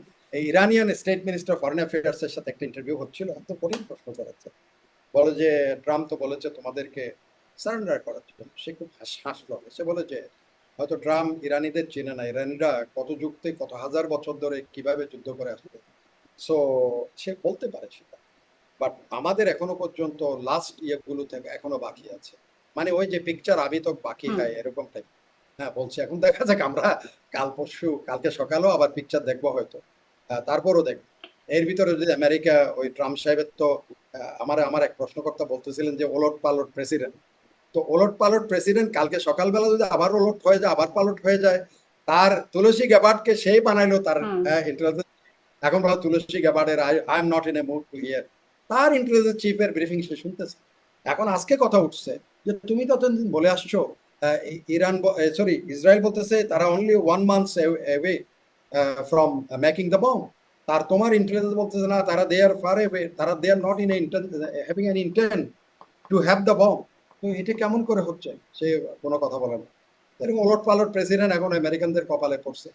Iranian state minister foreign affairs এর সাথে একটা ইন্টারভিউ হচ্ছিল, এত কঠিন প্রশ্ন করেছে। বলে যে ট্রাম্প তো বলেছে তোমাদেরকে সারেন্ডার করার জন্য। সে খুব হাসলো, সে বলে যে হয়তো ট্রাম্প ইরানিদের চেনে না, ইরানিরা কত যুক্তে কত হাজার বছর ধরে কিভাবে যুদ্ধ করে আসবে। সো সে বলতে পারে সেটা, বাট আমাদের এখনো পর্যন্ত লাস্ট ইয়েগুলো থেকে এখনো বাকি আছে, মানে ওই যে পিকচার আবি তো বাকি হয় এরকম টাইপ। হ্যাঁ বলছে, এখন দেখা যাক, আমরা কালকে সকালেও আবার পিকচার দেখবো হয়তো, তারপরও দেখবো। এর ভিতরে যদি আমেরিকা ওই ট্রাম্প সাহেবের তো আমার এক প্রশ্নকর্তা বলতেছিলেন যে ওলট পালট প্রেসিডেন্ট, তো ওলট পালট প্রেসিডেন্ট কালকে সকালবেলা যদি আবার ওলট হয়ে যায়, আবার পালট হয়ে যায়, তার তুলসী গ্যাবার্ডকে সেই বানাইলো তার ইন্টেলিজেন্স। এখন বলা তুলসী গ্যাবার্ডের I am not in a mood to hear, তার ইন্টেলিজেন্স চিফের ব্রিফিং সে শুনতেছে। এখন আজকে কথা উঠছে যে তুমি তো এতদিন বলে আসছো ইরান, সরি ইসরায়েল বলতেছে তারা only 1 month away from making the bomb. তার তোমার ইন্টেলিজেন্স বলতেছে না, তারা দে আর ফার অ্যাওয়ে, তারা they are not in having an intent to have the bomb. তো এটা কেমন করে হচ্ছে, সে কোনো কথা বলে না। এরকম ওলট পালট প্রেসিডেন্ট এখন আমেরিকানদের কপালে পড়ছে।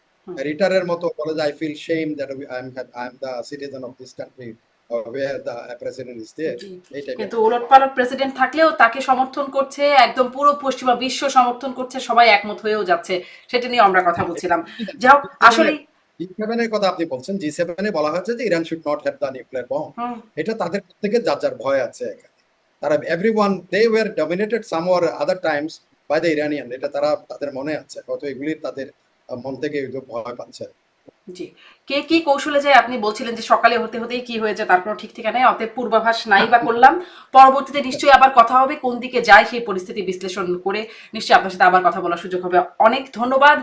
রিটারের মতো বলে যে I feel shame that I am the citizen of this country where the president is there. এই টাইপের। কিন্তু ওলটপালট প্রেসিডেন্ট থাকলেও তাকে সমর্থন করছে একদম পুরো পশ্চিমা বিশ্ব সমর্থন করছে, সবাই একমত হয়েও যাচ্ছে, সেটা নিয়ে আমরা কথা বলছিলাম। যাও আসলে G7 এর কথা আপনি বলছেন, G7 এ বলা হয়েছে যে Iran should not have the nuclear bomb. এটা তাদের থেকে যার যার ভয় আছে এখানে। তারা everyone they were dominated some or other times by the Iranian, এটা তারা তাদের মনে আছে, হয়তো এগুলির তাদের মন থেকে ভয় পাচ্ছে। জি, কে কি কৌশলে যায় আপনি বলছিলেন যে সকালে হতে হতেই কি হয়েছে তার কোনো ঠিক ঠিকানা নেই, অতএব পূর্বাভাস নাই বা করলাম। পরবর্তীতে নিশ্চয়ই আবার কথা হবে, কোন দিকে যায় সেই পরিস্থিতি বিশ্লেষণ করে নিশ্চয়ই আপনার সাথে আবার কথা বলার সুযোগ হবে। অনেক ধন্যবাদ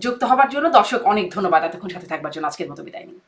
যুক্ত হবার জন্য। দর্শক অনেক ধন্যবাদ এতক্ষণ সাথে থাকবার জন্য। আজকের মতো বিদায় নিই।